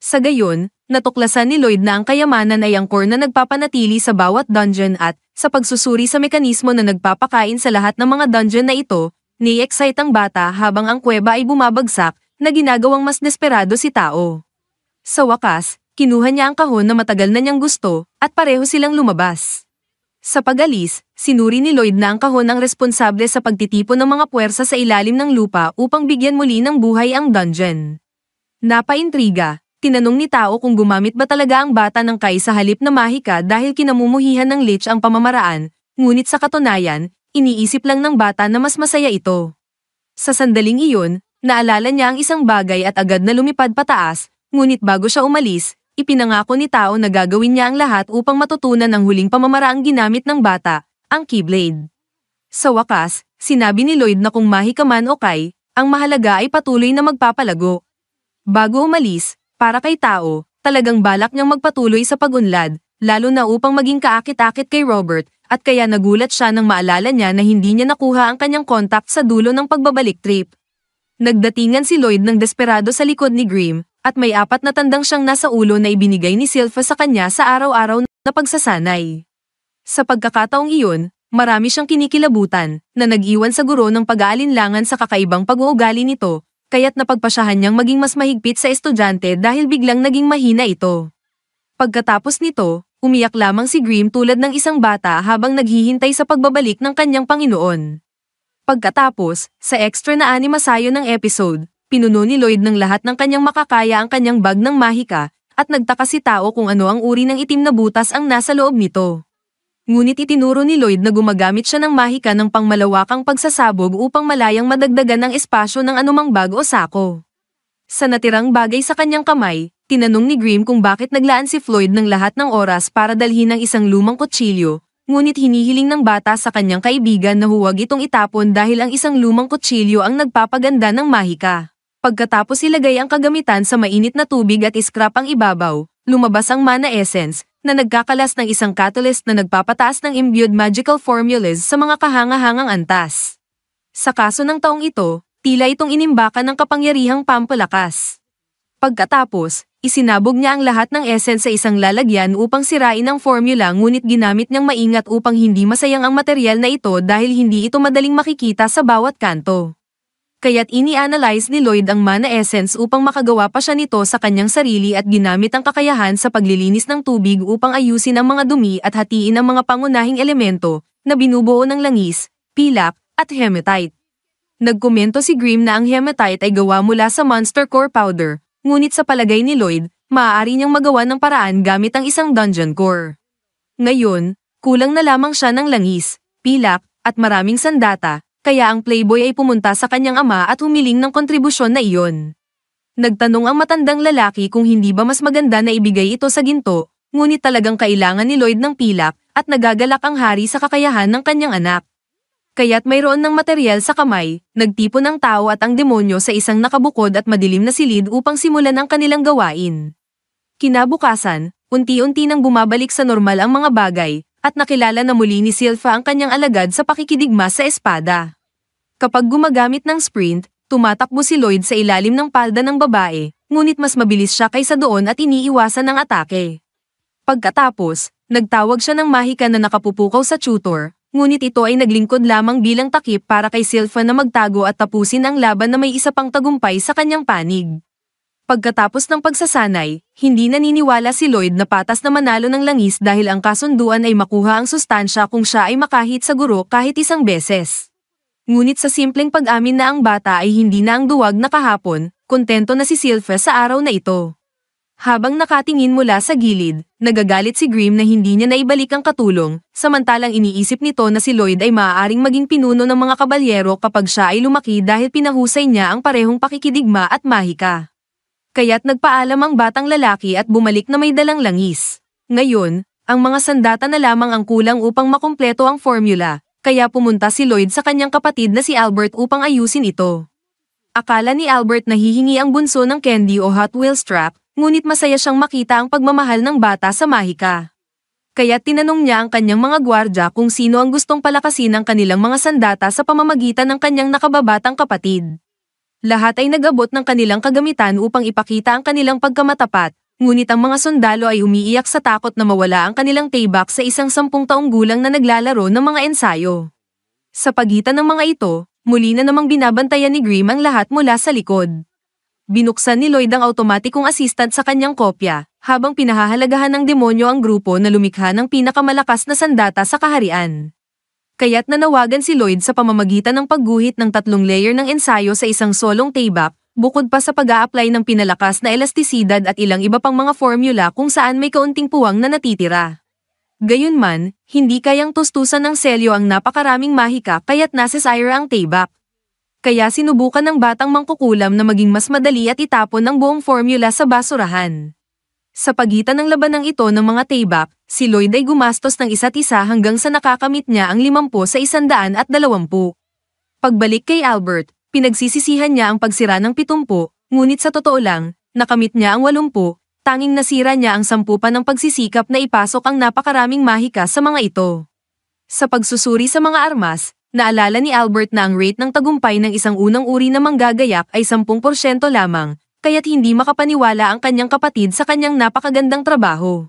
Sa gayon, natuklasan ni Lloyd na ang kayamanan ay angkor na nagpapanatili sa bawat dungeon at, sa pagsusuri sa mekanismo na nagpapakain sa lahat ng mga dungeon na ito, ni-excite ang bata habang ang kuweba ay bumabagsak, na ginagawang mas desperado si Tao. Sa wakas, kinuha niya ang kahon na matagal na niyang gusto, at pareho silang lumabas. Sa pag-alis, sinuri ni Lloyd na ang kahon ang responsable sa pagtitipon ng mga puwersa sa ilalim ng lupa upang bigyan muli ng buhay ang dungeon. Napaintriga, tinanong ni Tao kung gumamit ba talaga ang bata ng kay sa halip na mahika dahil kinamumuhihan ng lich ang pamamaraan, ngunit sa katunayan, iniisip lang ng bata na mas masaya ito. Sa sandaling iyon, naalala niya ang isang bagay at agad na lumipad pataas, ngunit bago siya umalis, ipinangako ni Tao na gagawin niya ang lahat upang matutunan ang huling pamamaraang ginamit ng bata, ang Keyblade. Sa wakas, sinabi ni Lloyd na kung mahika man o kay, ang mahalaga ay patuloy na magpapalago. Bago umalis, para kay Tao, talagang balak niyang magpatuloy sa pag-unlad, lalo na upang maging kaakit-akit kay Robert, at kaya nagulat siya nang maalala niya na hindi niya nakuha ang kanyang contact sa dulo ng pagbabalik trip. Nagdatingan si Lloyd ng desperado sa likod ni Grimm, at may 4 na tandang siyang nasa ulo na ibinigay ni Silpha sa kanya sa araw-araw na pagsasanay. Sa pagkakataong iyon, marami siyang kinikilabutan, na nag-iwan sa guro ng pag-aalinlangan sa kakaibang pag-uugali nito, kaya't napagpasyahan niyang maging mas mahigpit sa estudyante dahil biglang naging mahina ito. Pagkatapos nito, umiyak lamang si Grimm tulad ng isang bata habang naghihintay sa pagbabalik ng kanyang Panginoon. Pagkatapos, sa extra na animasayo ng episode, pinuno ni Lloyd ng lahat ng kanyang makakaya ang kanyang bag ng mahika, at nagtaka si Tao kung ano ang uri ng itim na butas ang nasa loob nito. Ngunit itinuro ni Lloyd na gumagamit siya ng mahika ng pangmalawakang pagsasabog upang malayang madagdagan ng espasyo ng anumang bag o sako. Sa natirang bagay sa kanyang kamay, tinanong ni Grimm kung bakit naglaan si Floyd ng lahat ng oras para dalhin ang isang lumang kutsilyo, ngunit hinihiling ng bata sa kanyang kaibigan na huwag itong itapon dahil ang isang lumang kutsilyo ang nagpapaganda ng mahika. Pagkatapos ilagay ang kagamitan sa mainit na tubig at iskrap ang ibabaw, lumabas ang mana essence, na nagkakalas ng isang catalyst na nagpapataas ng imbued magical formulas sa mga kahangahangang antas. Sa kaso ng taong ito, tila itong inimbakan ng kapangyarihang pampalakas. Pagkatapos, isinabog niya ang lahat ng essence sa isang lalagyan upang sirain ang formula ngunit ginamit niyang maingat upang hindi masayang ang material na ito dahil hindi ito madaling makikita sa bawat kanto. Kaya't ini-analyze ni Lloyd ang mana essence upang makagawa pa siya nito sa kanyang sarili at ginamit ang kakayahan sa paglilinis ng tubig upang ayusin ang mga dumi at hatiin ang mga pangunahing elemento na binubuo ng langis, pilak, at hematite. Nagkomento si Grimm na ang hematite ay gawa mula sa monster core powder, ngunit sa palagay ni Lloyd, maaari niyang magawa ng paraan gamit ang isang dungeon core. Ngayon, kulang na lamang siya ng langis, pilak, at maraming sandata, kaya ang playboy ay pumunta sa kanyang ama at humiling ng kontribusyon na iyon. Nagtanong ang matandang lalaki kung hindi ba mas maganda na ibigay ito sa ginto, ngunit talagang kailangan ni Lloyd ng pilak at nagagalak ang hari sa kakayahan ng kanyang anak. Kaya't mayroon ng material sa kamay, nagtipon ang tao at ang demonyo sa isang nakabukod at madilim na silid upang simulan ang kanilang gawain. Kinabukasan, unti-unti nang bumabalik sa normal ang mga bagay, at nakilala na muli ni Silpha ang kanyang alagad sa pakikidigma sa espada. Kapag gumagamit ng sprint, tumatakbo si Lloyd sa ilalim ng palda ng babae, ngunit mas mabilis siya kaysa doon at iniiwasan ng atake. Pagkatapos, nagtawag siya ng mahika na nakapupukaw sa tutor, ngunit ito ay naglingkod lamang bilang takip para kay Silpha na magtago at tapusin ang laban na may isa pang tagumpay sa kanyang panig. Pagkatapos ng pagsasanay, hindi naniniwala si Lloyd na patas na manalo ng langis dahil ang kasunduan ay makuha ang sustansya kung siya ay makahit sa guro kahit isang beses. Ngunit sa simpleng pag-amin na ang bata ay hindi na ang duwag na kahapon, kontento na si Silpha sa araw na ito. Habang nakatingin mula sa gilid, nagagalit si Grimm na hindi niya naibalik ang katulong, samantalang iniisip nito na si Lloyd ay maaaring maging pinuno ng mga kabalyero kapag siya ay lumaki dahil pinahusay niya ang parehong pakikidigma at mahika. Kaya't nagpaalam ang batang lalaki at bumalik na may dalang langis. Ngayon, ang mga sandata na lamang ang kulang upang makumpleto ang formula, kaya pumunta si Lloyd sa kanyang kapatid na si Albert upang ayusin ito. Akala ni Albert na hihingi ang bunso ng candy o Hot Wheels strap, ngunit masaya siyang makita ang pagmamahal ng bata sa mahika. Kaya tinanong niya ang kanyang mga gwardya kung sino ang gustong palakasin ang kanilang mga sandata sa pamamagitan ng kanyang nakababatang kapatid. Lahat ay nag-abot ng kanilang kagamitan upang ipakita ang kanilang pagkamatapat, ngunit ang mga sundalo ay umiiyak sa takot na mawala ang kanilang taybak sa isang 10 taong gulang na naglalaro ng mga ensayo. Sa pagitan ng mga ito, muli na namang binabantayan ni Grimm ang lahat mula sa likod. Binuksan ni Lloyd ang automatikong assistant sa kanyang kopya, habang pinahahalagahan ng demonyo ang grupo na lumikha ng pinakamalakas na sandata sa kaharian. Kaya't nanawagan si Lloyd sa pamamagitan ng pagguhit ng 3 layer ng ensayo sa isang solong taybak, bukod pa sa pag-a-apply ng pinalakas na elastisidad at ilang iba pang mga formula kung saan may kaunting puwang na natitira. Gayunman, hindi kayang tustusan ng selyo ang napakaraming mahika kaya't nasisira ang taybak. Kaya sinubukan ng batang mangkukulam na maging mas madali at itapon ang buong formula sa basurahan. Sa pagitan ng labanang ito ng mga taybak, si Lloyd ay gumastos ng isa't isa hanggang sa nakakamit niya ang 50 sa 120. Pagbalik kay Albert, pinagsisisihan niya ang pagsira ng 70, ngunit sa totoo lang, nakamit niya ang 80, tanging nasira niya ang 10 pa ng pagsisikap na ipasok ang napakaraming mahika sa mga ito. Sa pagsusuri sa mga armas, naalala ni Albert na ang rate ng tagumpay ng isang unang uri na manggagayak ay 10% lamang, kaya't hindi makapaniwala ang kanyang kapatid sa kanyang napakagandang trabaho.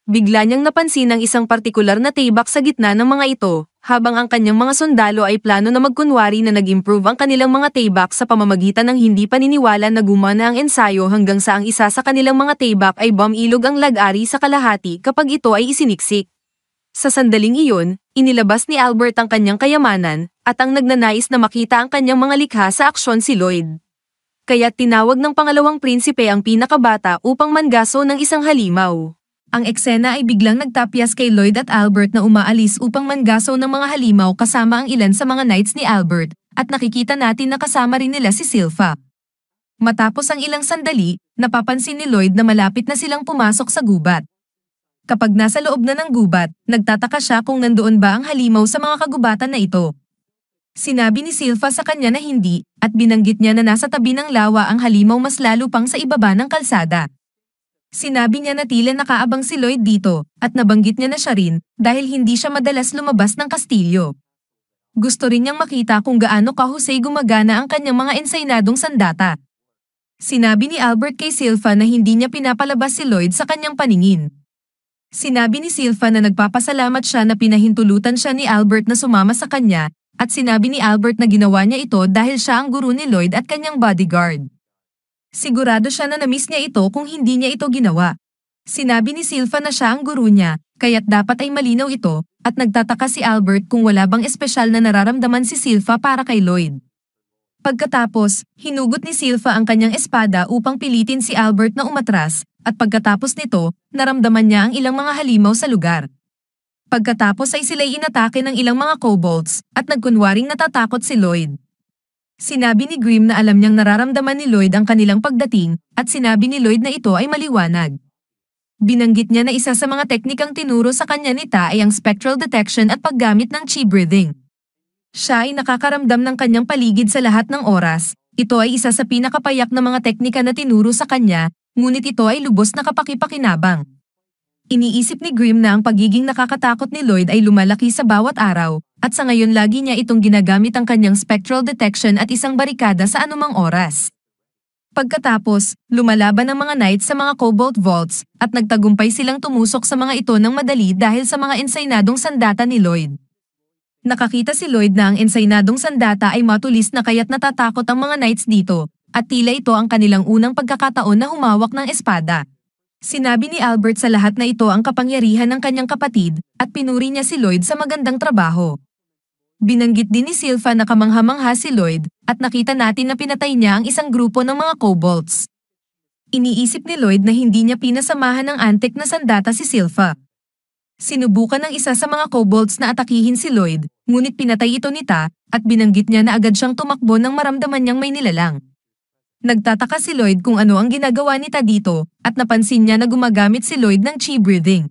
Bigla niyang napansin ang isang partikular na taybak sa gitna ng mga ito, habang ang kanyang mga sundalo ay plano na magkunwari na nag-improve ang kanilang mga taybak sa pamamagitan ng hindi paniniwala na gumana ang ensayo hanggang sa ang isa sa kanilang mga taybak ay bomb ilog ang lag-ari sa kalahati kapag ito ay isiniksik. Sa sandaling iyon, inilabas ni Albert ang kanyang kayamanan, at ang nagnanais na makita ang kanyang mga likha sa aksyon si Lloyd. Kaya tinawag ng pangalawang prinsipe ang pinakabata upang mangaso ng isang halimaw. Ang eksena ay biglang nagtapyas kay Lloyd at Albert na umaalis upang mangaso ng mga halimaw kasama ang ilan sa mga knights ni Albert, at nakikita natin na kasama rin nila si Silpha. Matapos ang ilang sandali, napapansin ni Lloyd na malapit na silang pumasok sa gubat. Kapag nasa loob na ng gubat, nagtataka siya kung nandoon ba ang halimaw sa mga kagubatan na ito. Sinabi ni Silpha sa kanya na hindi, at binanggit niya na nasa tabi ng lawa ang halimaw mas lalo pang sa ibaba ng kalsada. Sinabi niya na tila nakaabang si Lloyd dito, at nabanggit niya na siya rin, dahil hindi siya madalas lumabas ng kastilyo. Gusto rin niyang makita kung gaano kahusay gumagana ang kanyang mga ensaynadong sandata. Sinabi ni Albert kay Silpha na hindi niya pinapalabas si Lloyd sa kanyang paningin. Sinabi ni Silpha na nagpapasalamat siya na pinahintulutan siya ni Albert na sumama sa kanya, at sinabi ni Albert na ginawa niya ito dahil siya ang guru ni Lloyd at kanyang bodyguard. Sigurado siya na na-miss niya ito kung hindi niya ito ginawa. Sinabi ni Silpha na siya ang guru niya, kaya't dapat ay malinaw ito, at nagtataka si Albert kung wala bang espesyal na nararamdaman si Silpha para kay Lloyd. Pagkatapos, hinugot ni Silpha ang kanyang espada upang pilitin si Albert na umatras, at pagkatapos nito, naramdaman niya ang ilang mga halimaw sa lugar. Pagkatapos ay sila'y inatake ng ilang mga kobolds, at nagkunwaring natatakot si Lloyd. Sinabi ni Grimm na alam niyang nararamdaman ni Lloyd ang kanilang pagdating, at sinabi ni Lloyd na ito ay maliwanag. Binanggit niya na isa sa mga teknikang tinuro sa kanya ni Ta ay ang spectral detection at paggamit ng chi breathing. Siya ay nakakaramdam ng kanyang paligid sa lahat ng oras. Ito ay isa sa pinakapayak na mga teknika na tinuro sa kanya, ngunit ito ay lubos na kapakipakinabang. Iniisip ni Grimm na ang pagiging nakakatakot ni Lloyd ay lumalaki sa bawat araw, at sa ngayon lagi niya itong ginagamit ang kanyang spectral detection at isang barikada sa anumang oras. Pagkatapos, lumalaban ang mga knights sa mga cobalt vaults, at nagtagumpay silang tumusok sa mga ito ng madali dahil sa mga ensaynadong sandata ni Lloyd. Nakakita si Lloyd na ang ensaynadong sandata ay matulis na kaya't natatakot ang mga knights dito, at tila ito ang kanilang unang pagkakataon na humawak ng espada. Sinabi ni Albert sa lahat na ito ang kapangyarihan ng kanyang kapatid, at pinuri niya si Lloyd sa magandang trabaho. Binanggit din ni Silpha na kamangha-mangha si Lloyd, at nakita natin na pinatay niya ang isang grupo ng mga kobolds. Iniisip ni Lloyd na hindi niya pinasamahan ng antik na sandata si Silpha. Sinubukan ng isa sa mga kobolds na atakihin si Lloyd, ngunit pinatay ito ni Ta, at binanggit niya na agad siyang tumakbo nang maramdaman niyang may nilalang. Nagtataka si Lloyd kung ano ang ginagawa ni Ta dito, at napansin niya na gumagamit si Lloyd ng chi breathing.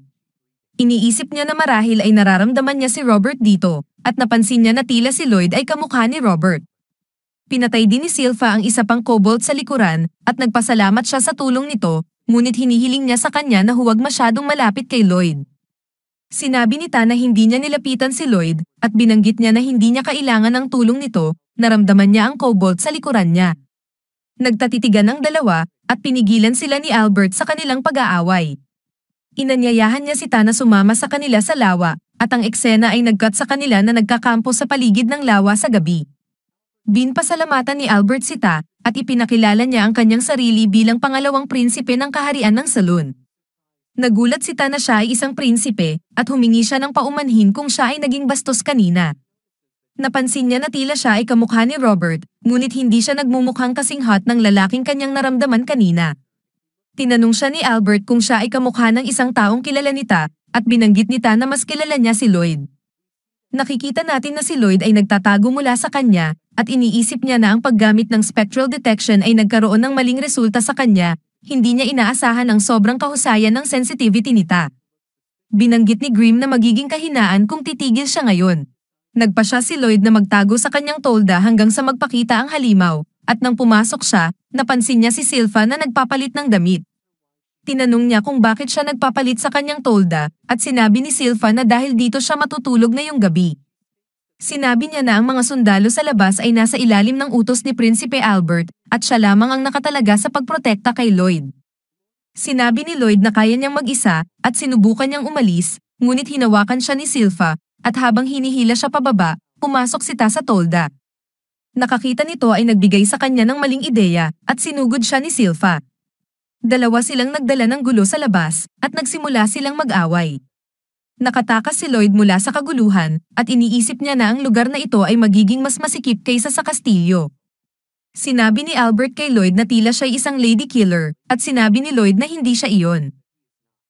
Iniisip niya na marahil ay nararamdaman niya si Robert dito, at napansin niya na tila si Lloyd ay kamukha ni Robert. Pinatay din ni Silpha ang isa pang kobold sa likuran, at nagpasalamat siya sa tulong nito, ngunit hinihiling niya sa kanya na huwag masyadong malapit kay Lloyd. Sinabi ni Ta na hindi niya nilapitan si Lloyd, at binanggit niya na hindi niya kailangan ng tulong nito, naramdaman niya ang kobold sa likuran niya. Nagtatitigan ang dalawa, at pinigilan sila ni Albert sa kanilang pag-aaway. Inanyayahan niya si Ta na sumama sa kanila sa lawa, at ang eksena ay nagkat sa kanila na nagkakampo sa paligid ng lawa sa gabi. Binpasalamatan ni Albert si Ta, at ipinakilala niya ang kanyang sarili bilang pangalawang prinsipe ng kaharian ng Saloon. Nagulat si Ta na siya ay isang prinsipe, at humingi siya ng paumanhin kung siya ay naging bastos kanina. Napansin niya na tila siya ay kamukha ni Robert, ngunit hindi siya nagmumukhang kasing hot ng lalaking kanyang naramdaman kanina. Tinanong siya ni Albert kung siya ay kamukha ng isang taong kilala ni Ta, at binanggit ni Ta na mas kilala niya si Lloyd. Nakikita natin na si Lloyd ay nagtatago mula sa kanya, at iniisip niya na ang paggamit ng spectral detection ay nagkaroon ng maling resulta sa kanya, hindi niya inaasahan ang sobrang kahusayan ng sensitivity ni Ta. Binanggit ni Grimm na magiging kahinaan kung titigil siya ngayon. Nagpa siya si Lloyd na magtago sa kanyang tolda hanggang sa magpakita ang halimaw, at nang pumasok siya, napansin niya si Silpha na nagpapalit ng damit. Tinanong niya kung bakit siya nagpapalit sa kanyang tolda, at sinabi ni Silpha na dahil dito siya matutulog ngayong gabi. Sinabi niya na ang mga sundalo sa labas ay nasa ilalim ng utos ni Prinsipe Albert, at siya lamang ang nakatalaga sa pagprotekta kay Lloyd. Sinabi ni Lloyd na kaya niyang mag-isa, at sinubukan niyang umalis, ngunit hinawakan siya ni Silpha, at habang hinihila siya pababa, pumasok si Ta sa tolda. Nakakita nito ay nagbigay sa kanya ng maling ideya, at sinugod siya ni Silpha. Dalawa silang nagdala ng gulo sa labas, at nagsimula silang mag-away. Nakatakas si Lloyd mula sa kaguluhan at iniisip niya na ang lugar na ito ay magiging mas masikip kaysa sa kastilyo. Sinabi ni Albert kay Lloyd na tila siya'y isang lady killer at sinabi ni Lloyd na hindi siya iyon.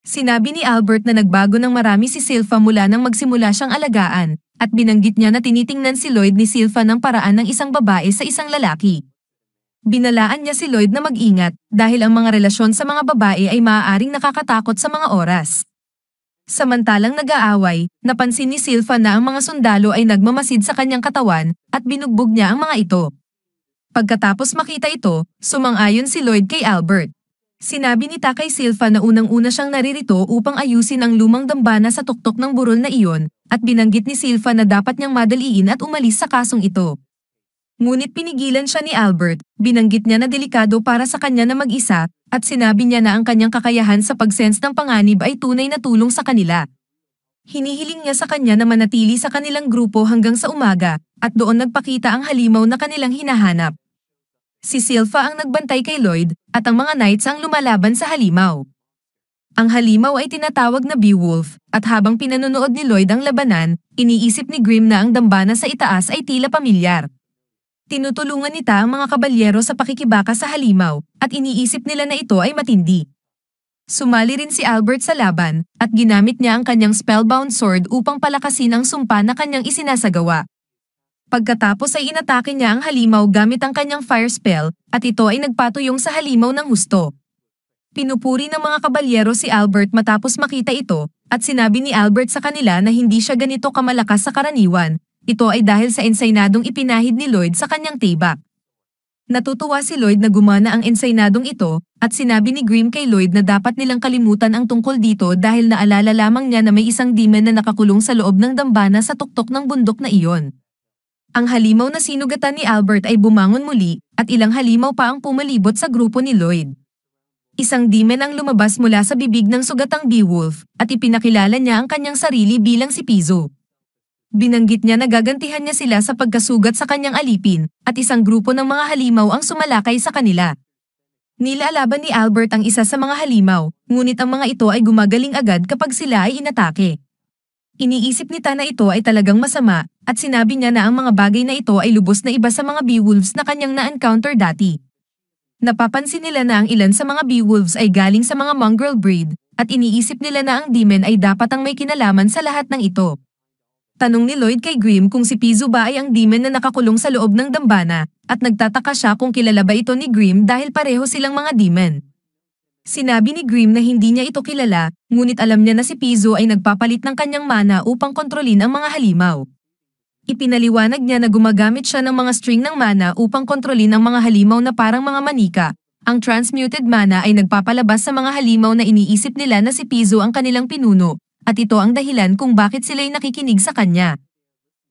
Sinabi ni Albert na nagbago ng marami si Silva mula nang magsimula siyang alagaan at binanggit niya na tinitingnan si Lloyd ni Silva ng paraan ng isang babae sa isang lalaki. Binalaan niya si Lloyd na mag-ingat dahil ang mga relasyon sa mga babae ay maaaring nakakatakot sa mga oras. Samantalang nag-aaway, napansin ni Silva na ang mga sundalo ay nagmamasid sa kanyang katawan at binugbog niya ang mga ito. Pagkatapos makita ito, sumang-ayon si Lloyd kay Albert. Sinabi ni kay Silva na unang-una siyang naririto upang ayusin ang lumang dambana sa tuktok ng burol na iyon at binanggit ni Silva na dapat niyang madaliin at umalis sa kasong ito. Ngunit pinigilan siya ni Albert, binanggit niya na delikado para sa kanya na mag-isa at sinabi niya na ang kanyang kakayahan sa pag-sense ng panganib ay tunay na tulong sa kanila. Hinihiling niya sa kanya na manatili sa kanilang grupo hanggang sa umaga at doon nagpakita ang halimaw na kanilang hinahanap. Si Silva ang nagbantay kay Lloyd at ang mga knights ang lumalaban sa halimaw. Ang halimaw ay tinatawag na Beowulf at habang pinanonood ni Lloyd ang labanan, iniisip ni Grimm na ang dambana sa itaas ay tila pamilyar. Tinutulungan nita ang mga kabalyero sa pakikibaka sa halimaw at iniisip nila na ito ay matindi. Sumali rin si Albert sa laban at ginamit niya ang kanyang spellbound sword upang palakasin ang sumpa na kanyang isinasagawa. Pagkatapos ay inatake niya ang halimaw gamit ang kanyang fire spell at ito ay nagpatuyong sa halimaw ng husto. Pinupuri ng mga kabalyero si Albert matapos makita ito at sinabi ni Albert sa kanila na hindi siya ganito kamalakas sa karaniwan. Ito ay dahil sa ensaynadong ipinahid ni Lloyd sa kanyang tibak. Natutuwa si Lloyd na gumana ang ensaynadong ito at sinabi ni Grimm kay Lloyd na dapat nilang kalimutan ang tungkol dito dahil naalala lamang niya na may isang demon na nakakulong sa loob ng dambana sa tuktok ng bundok na iyon. Ang halimaw na sinugatan ni Albert ay bumangon muli at ilang halimaw pa ang pumalibot sa grupo ni Lloyd. Isang demon ang lumabas mula sa bibig ng sugatang Beowulf at ipinakilala niya ang kanyang sarili bilang si Pizzo. Binanggit niya na gagantihan niya sila sa pagkasugat sa kanyang alipin at isang grupo ng mga halimaw ang sumalakay sa kanila. Nilalaban ni Albert ang isa sa mga halimaw, ngunit ang mga ito ay gumagaling agad kapag sila ay inatake. Iniisip ni na ito ay talagang masama at sinabi niya na ang mga bagay na ito ay lubos na iba sa mga Beowulfs na kanyang na-encounter dati. Napapansin nila na ang ilan sa mga Beowulfs ay galing sa mga mongrel breed at iniisip nila na ang demon ay dapat ang may kinalaman sa lahat ng ito. Tanong ni Lloyd kay Grimm kung si Pizzo ba ay ang demon na nakakulong sa loob ng dambana at nagtataka siya kung kilala ba ito ni Grimm dahil pareho silang mga demon. Sinabi ni Grimm na hindi niya ito kilala, ngunit alam niya na si Pizzo ay nagpapalit ng kanyang mana upang kontrolin ang mga halimaw. Ipinaliwanag niya na gumagamit siya ng mga string ng mana upang kontrolin ang mga halimaw na parang mga manika. Ang transmuted mana ay nagpapalabas sa mga halimaw na iniisip nila na si Pizzo ang kanilang pinuno. At ito ang dahilan kung bakit sila'y nakikinig sa kanya.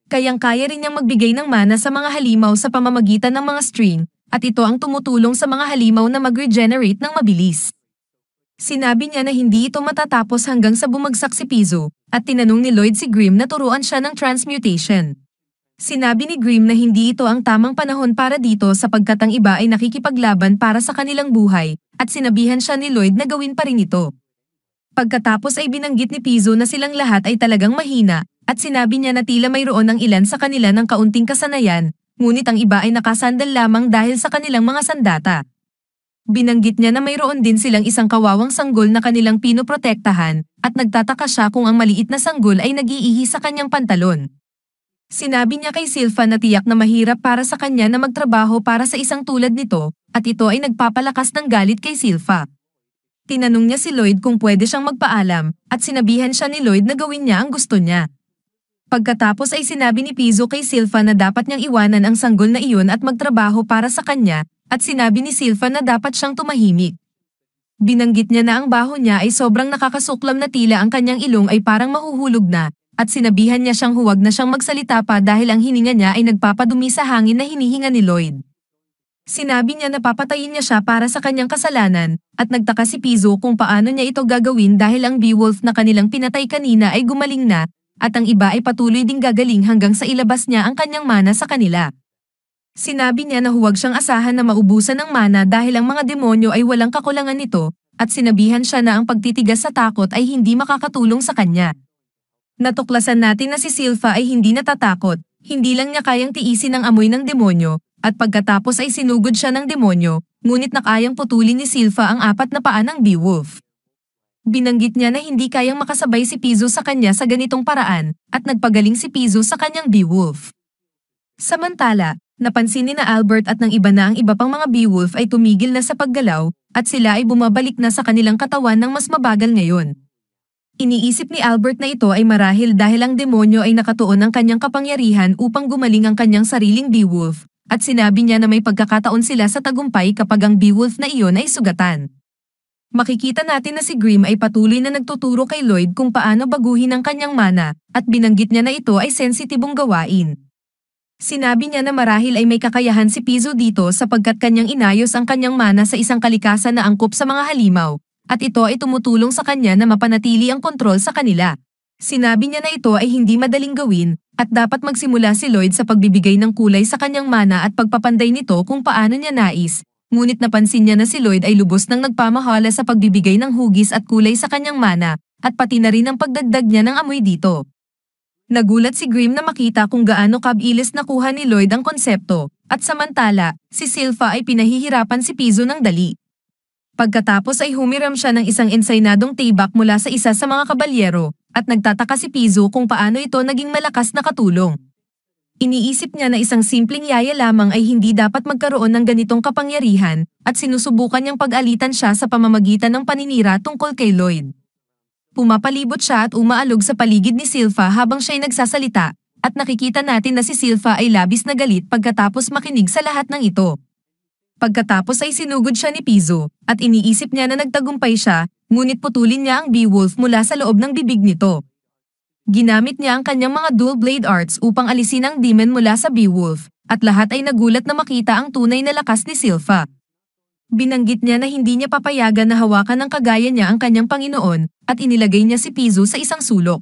Kayang-kaya rin niyang magbigay ng mana sa mga halimaw sa pamamagitan ng mga string, at ito ang tumutulong sa mga halimaw na mag-regenerate ng mabilis. Sinabi niya na hindi ito matatapos hanggang sa bumagsak si Pizzo, at tinanong ni Lloyd si Grimm na turuan siya ng transmutation. Sinabi ni Grimm na hindi ito ang tamang panahon para dito sapagkat ang iba ay nakikipaglaban para sa kanilang buhay, at sinabihan siya ni Lloyd na gawin pa rin ito. Pagkatapos ay binanggit ni Pizzo na silang lahat ay talagang mahina at sinabi niya na tila mayroon ang ilan sa kanila ng kaunting kasanayan, ngunit ang iba ay nakasandal lamang dahil sa kanilang mga sandata. Binanggit niya na mayroon din silang isang kawawang sanggol na kanilang pinoprotektahan at nagtataka siya kung ang maliit na sanggol ay nag-iihi sa kanyang pantalon. Sinabi niya kay Silva na tiyak na mahirap para sa kanya na magtrabaho para sa isang tulad nito at ito ay nagpapalakas ng galit kay Silva. Tinanong niya si Lloyd kung pwede siyang magpaalam at sinabihan siya ni Lloyd na gawin niya ang gusto niya. Pagkatapos ay sinabi ni Pizzo kay Silva na dapat niyang iwanan ang sanggol na iyon at magtrabaho para sa kanya at sinabi ni Silva na dapat siyang tumahimik. Binanggit niya na ang baho niya ay sobrang nakakasuklam na tila ang kanyang ilong ay parang mahuhulog na at sinabihan niya siyang huwag na siyang magsalita pa dahil ang hininga niya ay nagpapadumi sa hangin na hinihinga ni Lloyd. Sinabi niya na papatayin niya siya para sa kanyang kasalanan, at nagtaka si Pizzo kung paano niya ito gagawin dahil ang Beowulf na kanilang pinatay kanina ay gumaling na, at ang iba ay patuloy ding gagaling hanggang sa ilabas niya ang kanyang mana sa kanila. Sinabi niya na huwag siyang asahan na maubusan ng mana dahil ang mga demonyo ay walang kakulangan nito, at sinabihan siya na ang pagtitigas sa takot ay hindi makakatulong sa kanya. Natuklasan natin na si Silpha ay hindi natatakot, hindi lang niya kayang tiisin ang amoy ng demonyo, at pagkatapos ay sinugod siya ng demonyo, ngunit nakayang putulin ni Silpha ang 4 na paa ng Beowulf. Binanggit niya na hindi kayang makasabay si Piso sa kanya sa ganitong paraan, at nagpagaling si Piso sa kanyang Beowulf. Samantala, napansin ni na Albert at ng iba na ang iba pang mga Beowulf ay tumigil na sa paggalaw, at sila ay bumabalik na sa kanilang katawan ng mas mabagal ngayon. Iniisip ni Albert na ito ay marahil dahil ang demonyo ay nakatuon ng kanyang kapangyarihan upang gumaling ang kanyang sariling Beowulf, at sinabi niya na may pagkakataon sila sa tagumpay kapag ang Beowulf na iyon ay sugatan. Makikita natin na si Grimm ay patuloy na nagtuturo kay Lloyd kung paano baguhin ang kanyang mana, at binanggit niya na ito ay sensitibong gawain. Sinabi niya na marahil ay may kakayahan si Piso dito sapagkat kanyang inayos ang kanyang mana sa isang kalikasan na angkop sa mga halimaw, at ito ay tumutulong sa kanya na mapanatili ang kontrol sa kanila. Sinabi niya na ito ay hindi madaling gawin, at dapat magsimula si Lloyd sa pagbibigay ng kulay sa kanyang mana at pagpapanday nito kung paano niya nais, ngunit napansin niya na si Lloyd ay lubos nang nagpamahala sa pagbibigay ng hugis at kulay sa kanyang mana, at pati na rin ang pagdagdag niya ng amoy dito. Nagulat si Grimm na makita kung gaano kabilis nakuha ni Lloyd ang konsepto, at samantala, si Silpha ay pinahihirapan si Piso ng dali. Pagkatapos ay humiram siya ng isang ensaynadong tibak mula sa isa sa mga kabalyero, at nagtataka si Piso kung paano ito naging malakas na katulong. Iniisip niya na isang simpleng yaya lamang ay hindi dapat magkaroon ng ganitong kapangyarihan, at sinusubukan niyang pag-alitan siya sa pamamagitan ng paninira tungkol kay Lloyd. Pumapalibot siya at umaalog sa paligid ni Silpha habang siya'y nagsasalita, at nakikita natin na si Silpha ay labis na galit pagkatapos makinig sa lahat ng ito. Pagkatapos ay sinugod siya ni Piso, at iniisip niya na nagtagumpay siya, ngunit putulin niya ang Beowulf mula sa loob ng bibig nito. Ginamit niya ang kanyang mga dual blade arts upang alisin ang demon mula sa Beowulf, at lahat ay nagulat na makita ang tunay na lakas ni Silpha. Binanggit niya na hindi niya papayagan na hawakan ng kagaya niya ang kanyang Panginoon, at inilagay niya si Piso sa isang sulok.